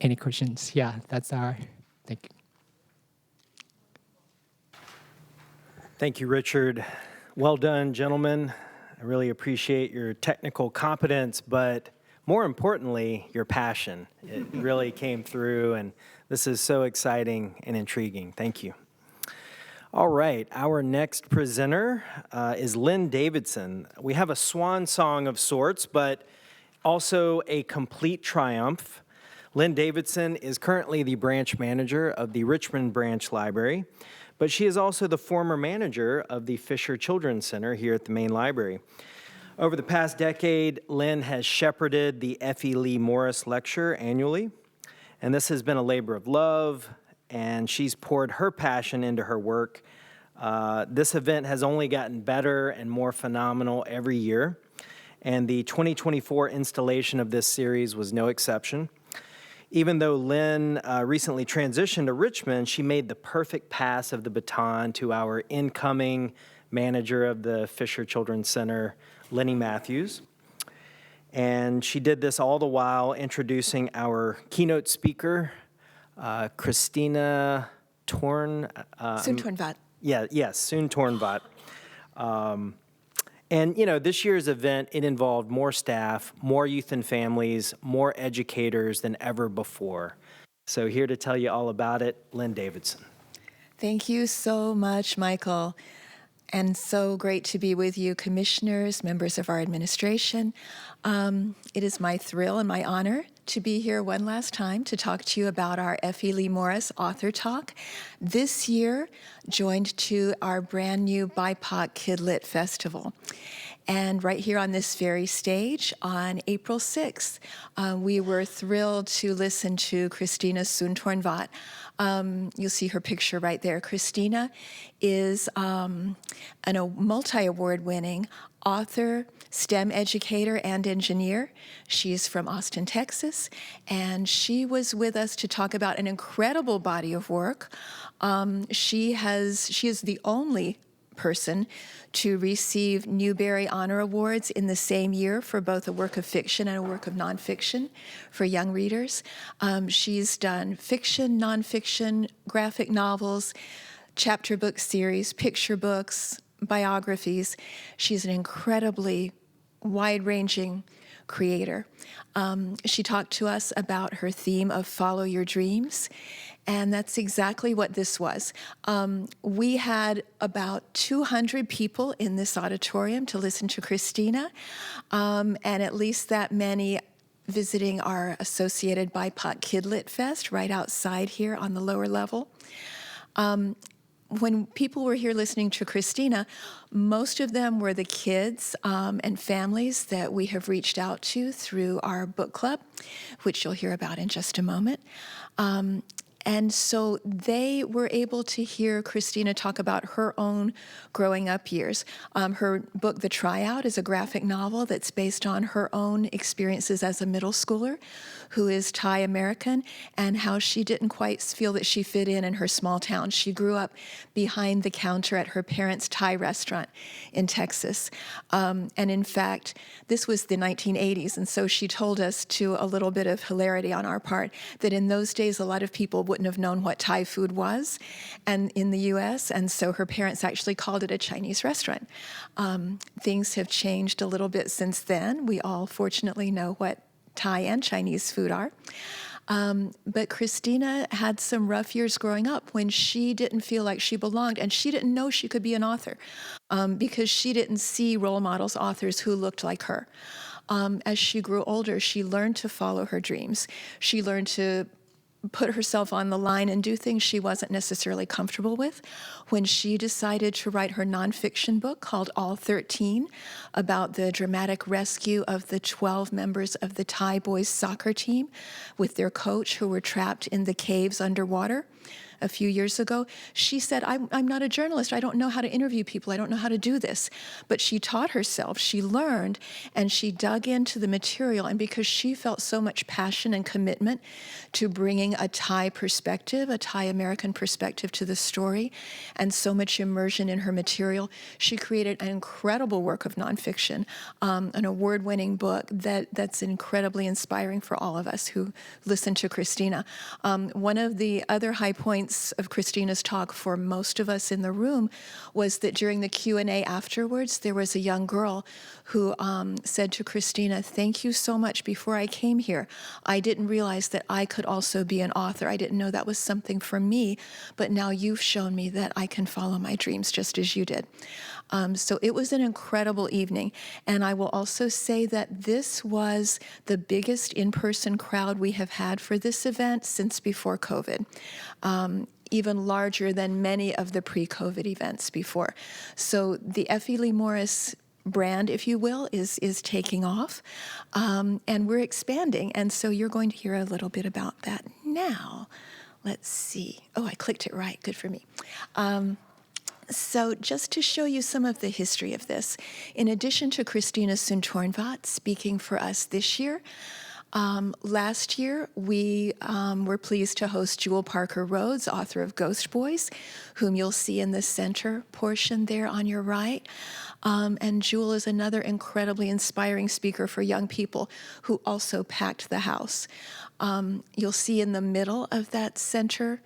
Any questions? Yeah, that's our, thank you. Thank you, Richard. Well done, gentlemen. I really appreciate your technical competence, but more importantly, your passion. It really came through, and this is so exciting and intriguing. Thank you. All right, our next presenter is Lynn Davidson. We have a swan song of sorts, but also a complete triumph. Lynn Davidson is currently the branch manager of the Richmond Branch Library, but she is also the former manager of the Fisher Children's Center here at the main library. Over the past decade, Lynn has shepherded the F.E. Lee Morris Lecture annually, and this has been a labor of love, and she's poured her passion into her work. This event has only gotten better and more phenomenal every year, and the 2024 installation of this series was no exception. Even though Lynn recently transitioned to Richmond, she made the perfect pass of the baton to our incoming manager of the Fisher Children's Center, Lenny Matthews. And she did this all the while introducing our keynote speaker, Christina Soon-Tornvat. Soon-Tornvat. And, you know, this year's event, it involved more staff, more youth and families, more educators than ever before. So here to tell you all about it, Lynn Davidson. Thank you so much, Michael. And so great to be with you, commissioners, members of our administration. It is my thrill and my honor to be here one last time to talk to you about our F.E. Lee Morris Author Talk. This year, joined to our brand new BIPOC Kid Lit Festival. And right here on this very stage on April 6th, we were thrilled to listen to Christina Soon-Tornvat. You'll see her picture right there. Christina is a multi-award winning author, STEM educator, and engineer. She's from Austin, Texas, and she was with us to talk about an incredible body of work. She is the only person to receive Newbery Honor Awards in the same year for both a work of fiction and a work of nonfiction for young readers. She's done fiction, nonfiction, graphic novels, chapter book series, picture books, biographies. She's an incredibly wide-ranging creator. She talked to us about her theme of follow your dreams, and that's exactly what this was. We had about 200 people in this auditorium to listen to Christina, and at least that many visiting our associated BIPOC Kid Lit Fest right outside here on the lower level. When people were here listening to Christina, most of them were the kids and families that we have reached out to through our book club, which you'll hear about in just a moment. And so they were able to hear Christina talk about her own growing up years. Her book, The Tryout, is a graphic novel that's based on her own experiences as a middle schooler who is Thai American and how she didn't quite feel that she fit in her small town. She grew up behind the counter at her parents' Thai restaurant in Texas. And in fact, this was the 1980s, and so she told us, to a little bit of hilarity on our part, that in those days a lot of people wouldn't have known what Thai food was and in the U.S., and so her parents actually called it a Chinese restaurant. Things have changed a little bit since then. We all fortunately know what Thai and Chinese food are. But Christina had some rough years growing up when she didn't feel like she belonged, and she didn't know she could be an author because she didn't see role models, authors who looked like her. As she grew older, she learned to follow her dreams. She learned to put herself on the line and do things she wasn't necessarily comfortable with. When she decided to write her nonfiction book called All 13 about the dramatic rescue of the 12 members of the Thai boys soccer team with their coach who were trapped in the caves underwater a few years ago, she said, I'm not a journalist. I don't know how to interview people. I don't know how to do this. But she taught herself, she learned, and she dug into the material. And because she felt so much passion and commitment to bringing a Thai perspective, a Thai American perspective to the story, and so much immersion in her material, she created an incredible work of nonfiction, an award-winning book that's incredibly inspiring for all of us who listen to Christina. One of the other high points of Christina's talk for most of us in the room was that during the Q&A afterwards, there was a young girl who said to Christina, "Thank you so much. Before I came here, I didn't realize that I could also be an author. I didn't know that was something for me, but now you've shown me that I can follow my dreams just as you did." So it was an incredible evening. And I will also say that this was the biggest in-person crowd we have had for this event since before COVID. Even larger than many of the pre-COVID events before. So the Effie Lee Morris brand, if you will, is taking off, and we're expanding. And so you're going to hear a little bit about that now. Let's see. Oh, I clicked it right. Good for me. So just to show you some of the history of this, in addition to Christina Sundtornvat speaking for us this year, last year we were pleased to host Jewel Parker Rhodes, author of Ghost Boys, whom you'll see in the center portion there on your right. And Jewel is another incredibly inspiring speaker for young people who also packed the house. You'll see in the middle of that center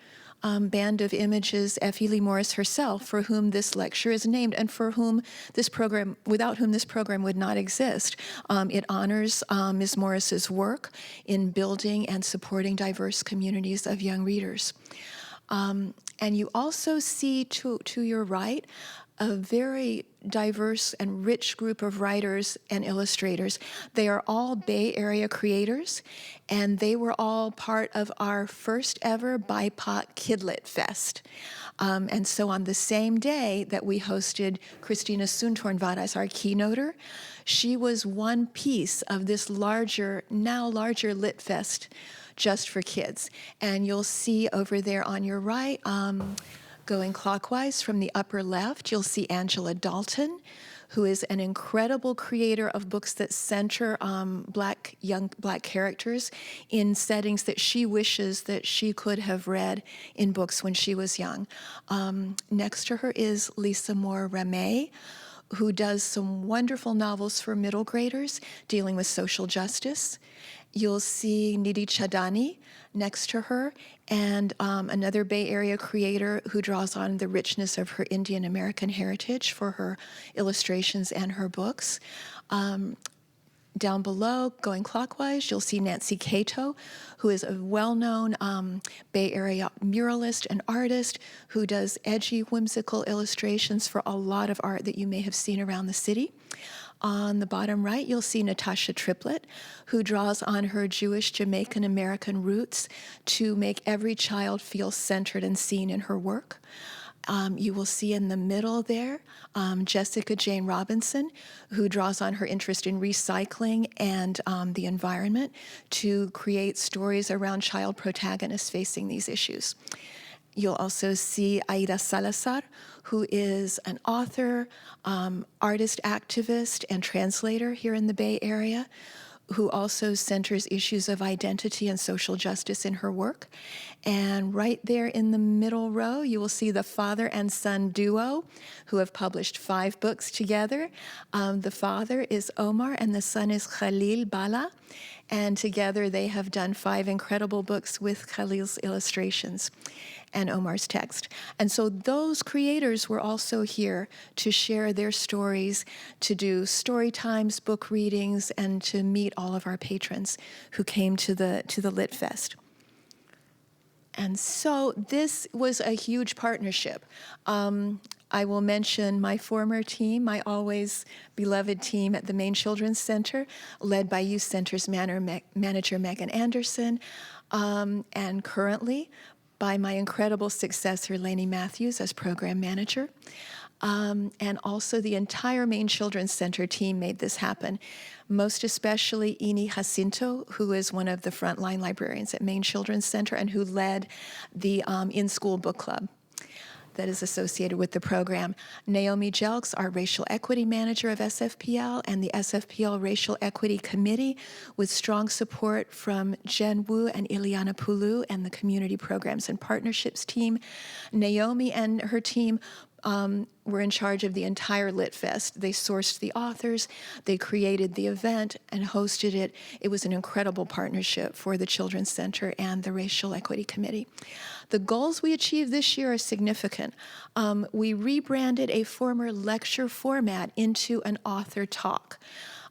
band of images, Effie Lee Morris herself, for whom this lecture is named and for whom this program, without whom this program would not exist. It honors Ms. Morris's work in building and supporting diverse communities of young readers. And you also see to your right a very diverse and rich group of writers and illustrators. They are all Bay Area creators, and they were all part of our first ever BIPOC Kidlit Fest. And so on the same day that we hosted Christina Sundtornvat as our keynoter, she was one piece of this now larger Lit Fest just for kids. And you'll see over there on your right, going clockwise from the upper left, you'll see Angela Dalton, who is an incredible creator of books that center young black characters in settings that she wishes that she could have read in books when she was young. Next to her is Lisa Moore Ramey, who does some wonderful novels for middle graders dealing with social justice. You'll see Nidhi Chadani next to her, and another Bay Area creator who draws on the richness of her Indian American heritage for her illustrations and her books. Down below, going clockwise, you'll see Nancy Cato, who is a well-known Bay Area muralist and artist who does edgy, whimsical illustrations for a lot of art that you may have seen around the city. On the bottom right, you'll see Natasha Triplett, who draws on her Jewish Jamaican American roots to make every child feel centered and seen in her work. You will see in the middle there Jessica Jane Robinson, who draws on her interest in recycling and the environment to create stories around child protagonists facing these issues. You'll also see Aida Salazar, who is an author, artist activist, and translator here in the Bay Area, who also centers issues of identity and social justice in her work. And right there in the middle row, you will see the father and son duo who have published 5 books together. The father is Omar and the son is Khalil Bala. And together they have done 5 incredible books with Khalil's illustrations and Omar's text. And so those creators were also here to share their stories, to do story times, book readings, and to meet all of our patrons who came to the Lit Fest. And so this was a huge partnership. I will mention my former team, my always beloved team at the Maine Children's Center, led by Youth Center's manager Megan Anderson, and currently by my incredible successor, Lainey Matthews, as program manager. And also the entire Maine Children's Center team made this happen, most especially Ini Jacinto, who is one of the frontline librarians at Maine Children's Center and who led the in-school book club that is associated with the program. Naomi Jelks, our racial equity manager of SFPL, and the SFPL Racial Equity Committee, with strong support from Jen Wu and Ileana Pulu and the Community Programs and Partnerships team. Naomi and her team were in charge of the entire Lit Fest. They sourced the authors, they created the event and hosted it. It was an incredible partnership for the Children's Center and the Racial Equity Committee. The goals we achieved this year are significant. We rebranded a former lecture format into an author talk.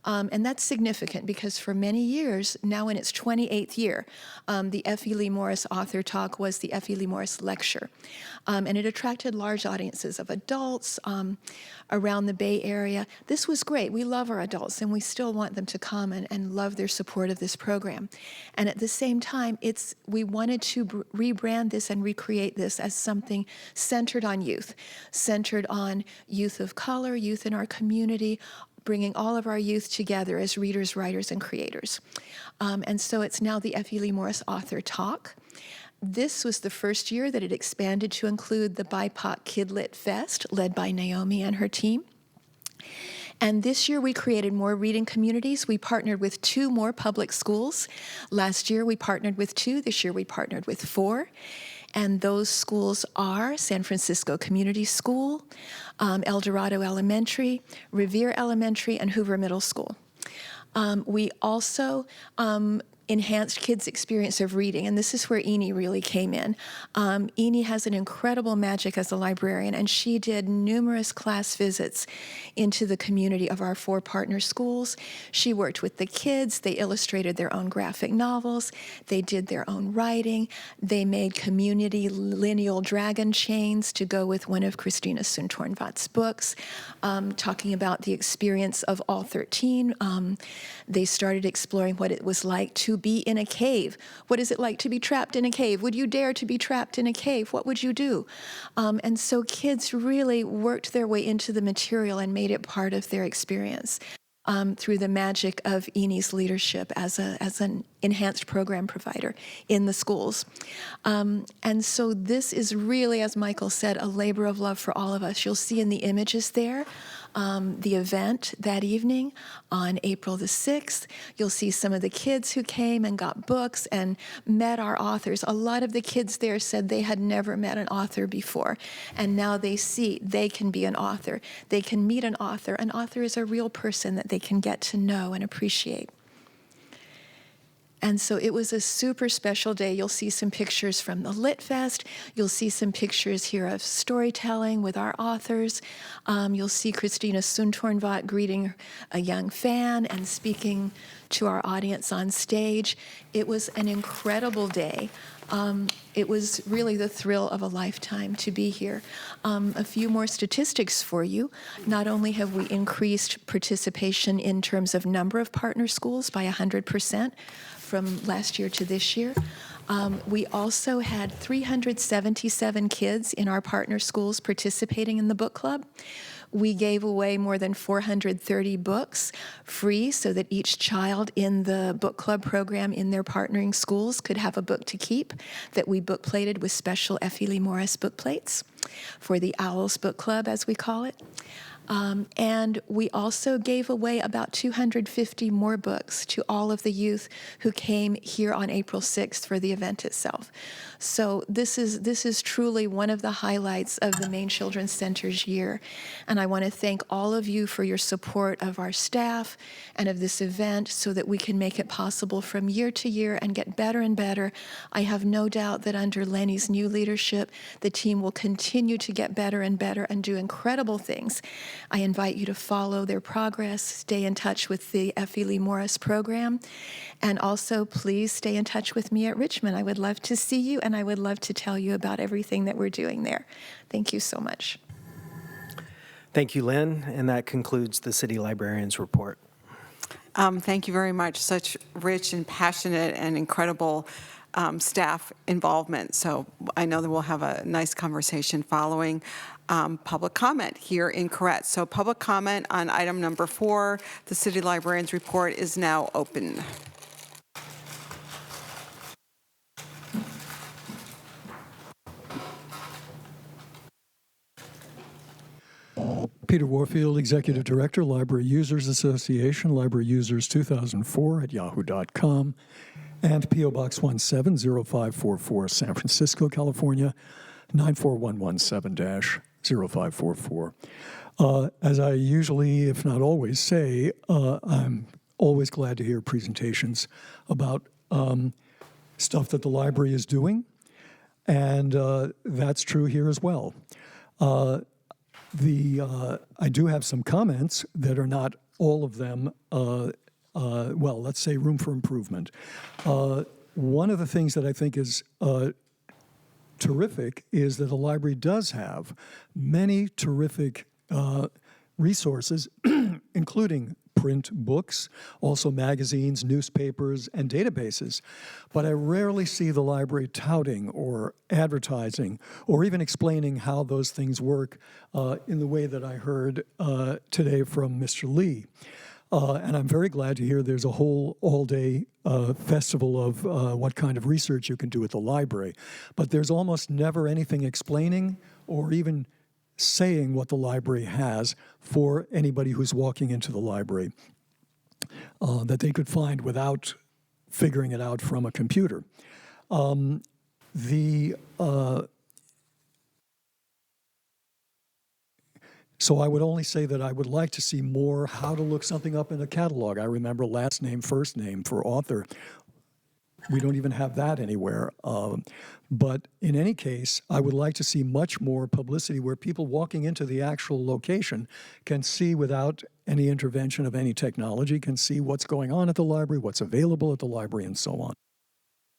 And that's significant because for many years, now in its 28th year, the F.E. Lee Morris Author Talk was the F.E. Lee Morris Lecture. And it attracted large audiences of adults around the Bay Area. This was great. We love our adults, and we still want them to come and love their support of this program. And at the same time, we wanted to rebrand this and recreate this as something centered on youth of color, youth in our community, bringing all of our youth together as readers, writers, and creators. And so it's now the F.E. Lee Morris Author Talk. This was the first year that it expanded to include the BIPOC Kid Lit Fest, led by Naomi and her team. And this year we created more reading communities. We partnered with 2 more public schools. Last year we partnered with 2. This year we partnered with 4. And those schools are San Francisco Community School, El Dorado Elementary, Revere Elementary, and Hoover Middle School. We also enhanced kids' experience of reading, and this is where Ini really came in. Ini has an incredible magic as a librarian, and she did numerous class visits into the community of our 4 partner schools. She worked with the kids. They illustrated their own graphic novels. They did their own writing. They made community lineal dragon chains to go with one of Christina Soontornvat's books, talking about the experience of all 13. They started exploring what it was like to be in a cave. What is it like to be trapped in a cave? Would you dare to be trapped in a cave? What would you do? And so kids really worked their way into the material and made it part of their experience through the magic of Ini's leadership as an enhanced program provider in the schools. And so this is really, as Michael said, a labor of love for all of us. You'll see in the images there the event that evening on April the 6th. You'll see some of the kids who came and got books and met our authors. A lot of the kids there said they had never met an author before, and now they see they can be an author. They can meet an author. An author is a real person that they can get to know and appreciate. And so it was a super special day. You'll see some pictures from the Lit Fest. You'll see some pictures here of storytelling with our authors. You'll see Christina Soontornvat greeting a young fan and speaking to our audience on stage. It was an incredible day. It was really the thrill of a lifetime to be here. A few more statistics for you. Not only have we increased participation in terms of number of partner schools by 100%, from last year to this year. We also had 377 kids in our partner schools participating in the book club. We gave away more than 430 books free so that each child in the book club program in their partnering schools could have a book to keep that we book plated with special F.E. Lee Morris book plates for the Owls Book Club, as we call it. And we also gave away about 250 more books to all of the youth who came here on April 6th for the event itself. So this is truly one of the highlights of the Maine Children's Center's year. And I want to thank all of you for your support of our staff and of this event so that we can make it possible from year to year and get better and better. I have no doubt that under Lenny's new leadership, the team will continue to get better and better and do incredible things. I invite you to follow their progress, stay in touch with the Effie Lee Morris program, and also please stay in touch with me at Richmond. I would love to see you, and I would love to tell you about everything that we're doing there. Thank you so much. Thank you, Lynn, and that concludes the City Librarian's report. Thank you very much. Such rich and passionate and incredible staff involvement. So I know that we'll have a nice conversation following public comment here in Corrette. So public comment on item number 4, the City Librarian's report, is now open. Peter Warfield, Executive Director, Library Users Association, Library Users 2004 at yahoo.com, and P.O. Box 170544, San Francisco, California, 94117-0544. As I usually, if not always, say, I'm always glad to hear presentations about stuff that the library is doing, and that's true here as well. I do have some comments that are not all of them, well, let's say room for improvement. One of the things that I think is terrific is that the library does have many terrific resources, including print books, also magazines, newspapers, and databases. But I rarely see the library touting or advertising or even explaining how those things work in the way that I heard today from Mr. Lee. And I'm very glad to hear there's a whole all-day festival of what kind of research you can do at the library. But there's almost never anything explaining or even saying what the library has for anybody who's walking into the library that they could find without figuring it out from a computer. So I would only say that I would like to see more how to look something up in a catalog. I remember last name, first name for author. We don't even have that anywhere. But in any case, I would like to see much more publicity where people walking into the actual location can see without any intervention of any technology, can see what's going on at the library, what's available at the library, and so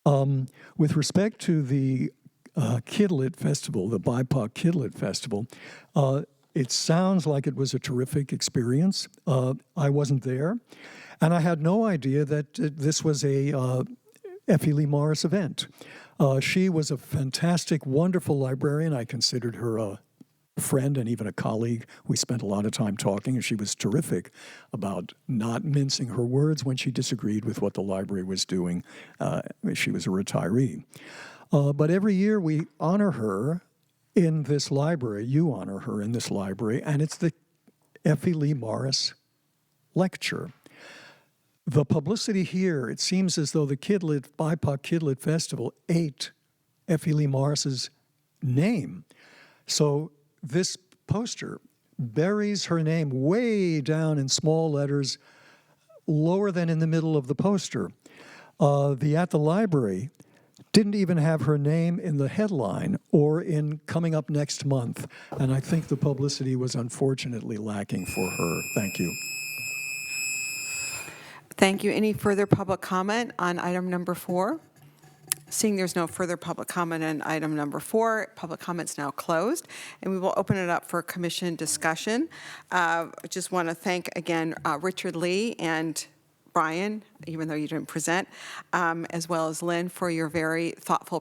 on. With respect to the Kidlit Festival, the BIPOC Kidlit Festival, it sounds like it was a terrific experience. I wasn't there, and I had no idea that this was a Effie Lee Morris event. She was a fantastic, wonderful librarian. I considered her a friend and even a colleague. We spent a lot of time talking, and she was terrific about not mincing her words when she disagreed with what the library was doing. She was a retiree. But every year we honor her in this library. You honor her in this library, and it's the Effie Lee Morris Lecture. The publicity here, it seems as though the BIPOC Kidlit Festival ate Effie Lee Morris's name. So this poster buries her name way down in small letters, lower than in the middle of the poster. The At the Library didn't even have her name in the headline or in coming up next month. And I think the publicity was unfortunately lacking for her. Thank you. Thank you. Any further public comment on item number 4? Seeing there's no further public comment on item number 4, public comment's now closed, and we will open it up for commission discussion. I just want to thank again Richard Lee and Brian, even though you didn't present, as well as Lynn for your very thoughtful,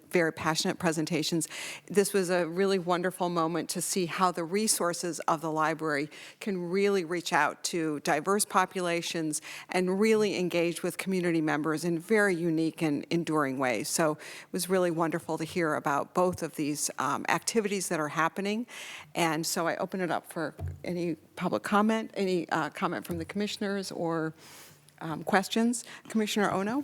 very passionate presentations. This was a really wonderful moment to see how the resources of the library can really reach out to diverse populations and really engage with community members in very unique and enduring ways. So it was really wonderful to hear about both of these activities that are happening. And so I open it up for any public comment, any comment from the commissioners or questions. Commissioner Ono?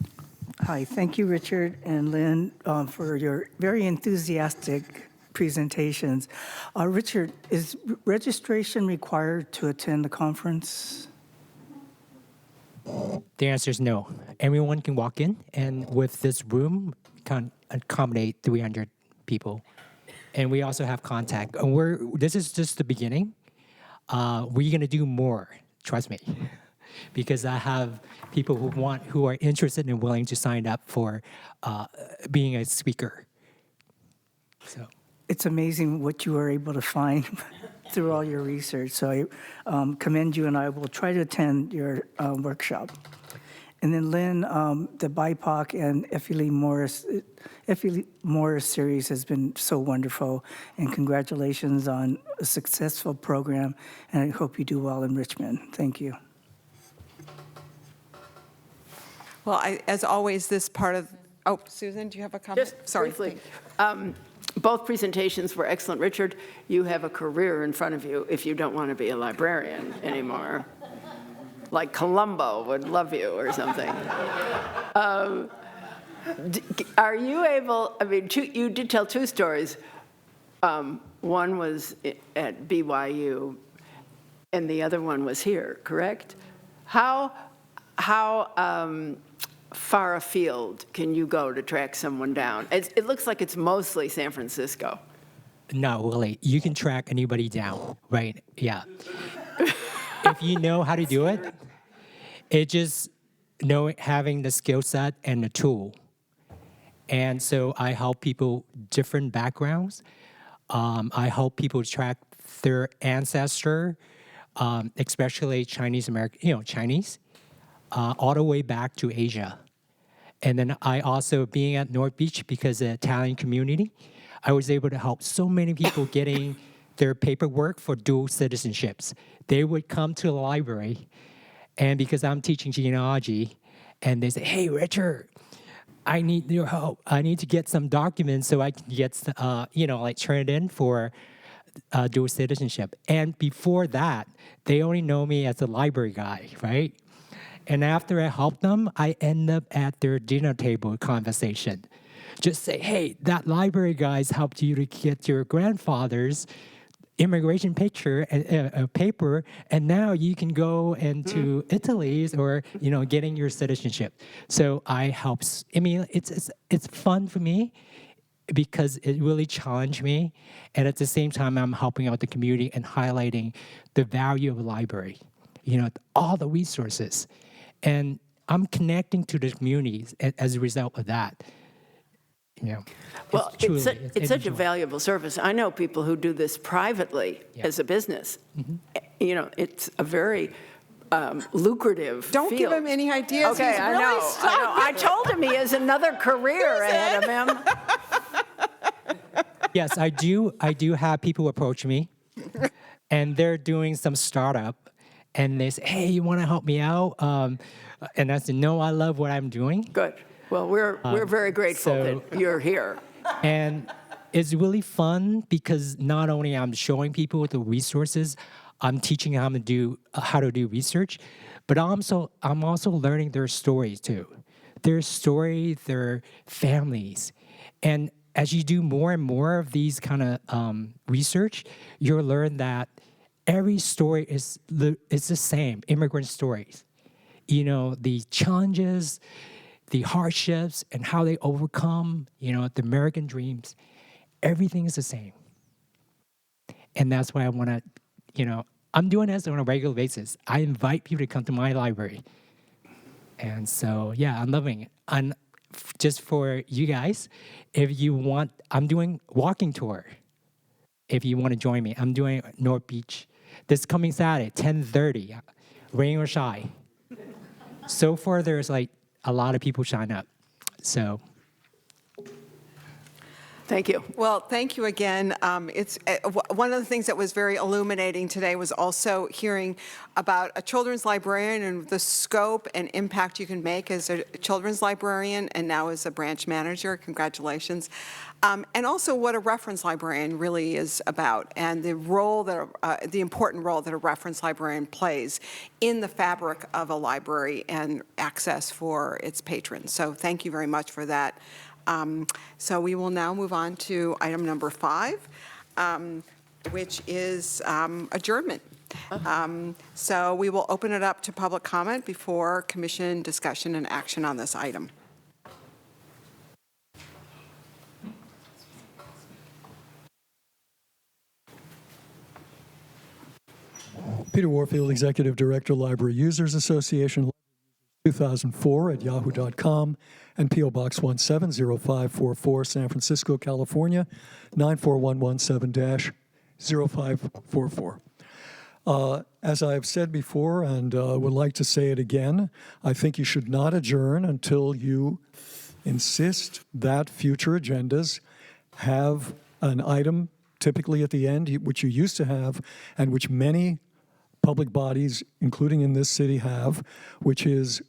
Hi, thank you, Richard and Lynn, for your very enthusiastic presentations. Richard, is registration required to attend the conference? The answer is no. Everyone can walk in, and with this room, can accommodate 300 people. And we also have contact. This is just the beginning. we're going to do more, trust me, because I have people who are interested and willing to sign up for being a speaker. So It's amazing what you are able to find through all your research. So I commend you, and I will try to attend your workshop. And then Lynn, the BIPOC and Effie Morris series has been so wonderful, and congratulations on a successful program, and I hope you do well in Richmond. Thank you. Well, as always, this part of, oh, Susan, do you have a comment? Just Sorry. briefly, both presentations were excellent. Richard, you have a career in front of you if you don't want to be a librarian anymore. Like Columbo would love you or something. Are you able, I mean, you did tell two stories. One was at BYU, and the other one was here, correct? How far afield can you go to track someone down? It looks like it's mostly San Francisco. no, really, you can track anybody down, right? Yeah. If you know how to do it, it just having the skill set and the tool. And so I help people different backgrounds. I help people track their ancestor, especially Chinese American, Chinese, all the way back to Asia. And then I also, being at North Beach, because of the Italian community, I was able to help so many people getting their paperwork for dual citizenships. They would come to the library, and because I'm teaching genealogy, and they say, hey, Richard, I need your help. I need to get some documents so I can get, turn it in for dual citizenship. And before that, they only know me as a library guy, right? And after I help them, I end up at their dinner table conversation. Just say, hey, that library guy's helped you to get your grandfather's immigration paper, and now you can go into Italy or getting your citizenship. So I help. I mean, it's fun for me because it really challenged me, and at the same time, I'm helping out the community and highlighting the value of a library. All the resources, and I'm connecting to the communities as a result of that. Well, it's such a valuable service. I know people who do this privately as a business. Mm-hmm. It's a very lucrative Don't field. give him any ideas. Okay, He's I really know. I told him he has another career ahead of him. Yes, I do have people approach me, and they're doing some startup, and they say, hey, you want to help me out? And I said, no, I love what I'm doing. Good. Well, we're very grateful that you're here. And it's really fun because not only I'm showing people the resources, I'm teaching them how to do research, but I'm also learning their stories too. Their story, their families. And as you do more and more of these kind of research, you'll learn that every story is the same, immigrant stories. The challenges, the hardships, and how they overcome, the American dreams. Everything is the same. And that's why I want to, I'm doing this on a regular basis. I invite people to come to my library. And so, yeah, I'm loving it. And just for you guys, if you want, I'm doing walking tour. If you want to join me, I'm doing North Beach this coming Saturday, 10:30, rain or shine. So far, there's a lot of people sign up. So. Thank you. Well, thank you again. It's one of the things that was very illuminating today was also hearing about a children's librarian and the scope and impact you can make as a children's librarian and now as a branch manager. Congratulations. And also what a reference librarian really is about and the role that the important role that a reference librarian plays in the fabric of a library and access for its patrons. So thank you very much for that. So we will now move on to item number 5, which is adjournment. So we will open it up to public comment before commission discussion and action on this item. Peter Warfield, Executive Director, Library Users Association, 2004 at yahoo.com, and P.O. Box 170544, San Francisco, California, 94117-0544. As I have said before, and would like to say it again, I think you should not adjourn until you insist that future agendas have an item, typically at the end, which you used to have, and which many public bodies, including in this city, have, which is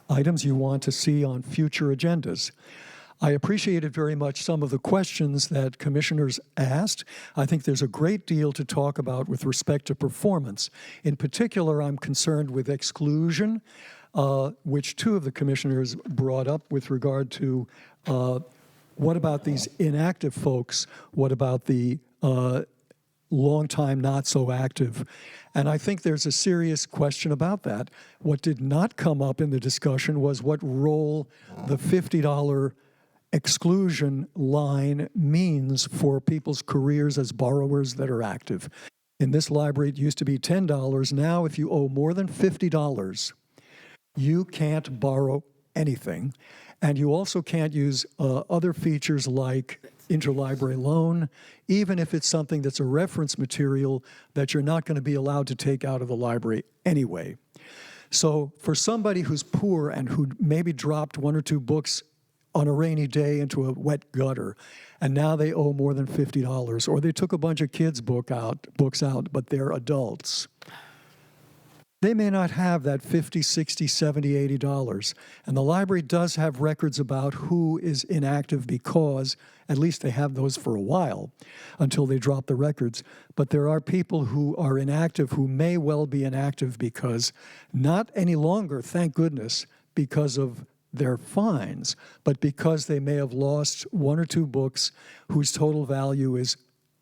items you want to see on future agendas. I appreciated very much some of the questions that commissioners asked. I think there's a great deal to talk about with respect to performance. In particular, I'm concerned with exclusion, which two of the commissioners brought up with regard to what about these inactive folks? What about the long time not so active? And I think there's a serious question about that. What did not come up in the discussion was what role the $50 exclusion line means for people's careers as borrowers that are active. In this library, it used to be $10. Now, if you owe more than $50, you can't borrow anything. And you also can't use other features like interlibrary loan, even if it's something that's a reference material that you're not going to be allowed to take out of the library anyway. So for somebody who's poor and who maybe dropped one or two books on a rainy day into a wet gutter, and now they owe more than $50, or they took a bunch of kids' books out, but they're adults, they may not have that $50, $60, $70, $80. And the library does have records about who is inactive because, at least they have those for a while, until they drop the records. But there are people who are inactive who may well be inactive because, not any longer, thank goodness, because of their fines, but because they may have lost one or two books whose total value is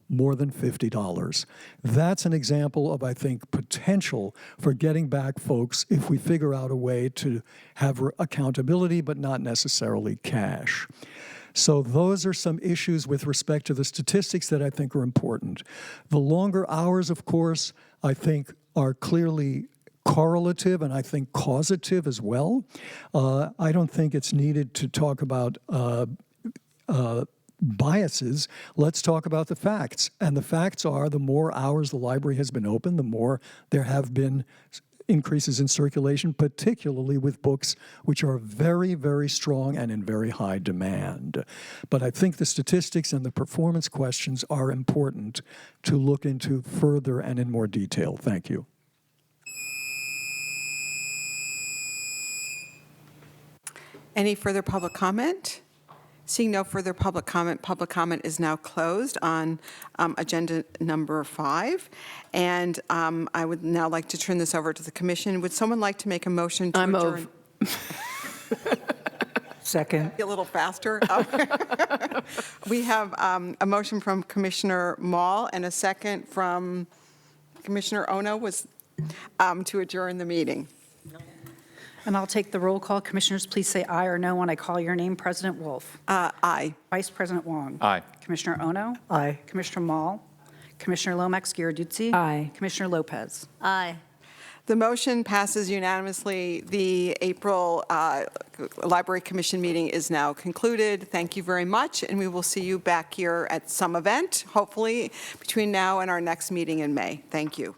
more than $50. That's an example of, I think, potential for getting back folks if we figure out a way to have accountability, but not necessarily cash. So those are some issues with respect to the statistics that I think are important. The longer hours, of course, I think are clearly correlative and I think causative as well. I don't think it's needed to talk about biases. Let's talk about the facts. And the facts are the more hours the library has been open, the more there have been increases in circulation, particularly with books which are very, very strong and in very high demand. But I think the statistics and the performance questions are important to look into further and in more detail. Thank you. Any further public comment? Seeing no further public comment is now closed on agenda number 5. And I would now like to turn this over to the commission. Would someone like to make a motion to adjourn? Second. A little faster. We have a motion from Commissioner Mall and a second from Commissioner Ono was to adjourn the meeting. And I'll take the roll call. Commissioners, please say aye or no when I call your name. President Wolf. Aye. Vice President Wong. Aye. Commissioner Ono. Aye. Commissioner Mall. Commissioner Lomax-Giarduzzi. Aye. Commissioner Lopez. Aye. The motion passes unanimously. The April Library Commission meeting is now concluded. Thank you very much, and we will see you back here at some event, hopefully between now and our next meeting in May. Thank you.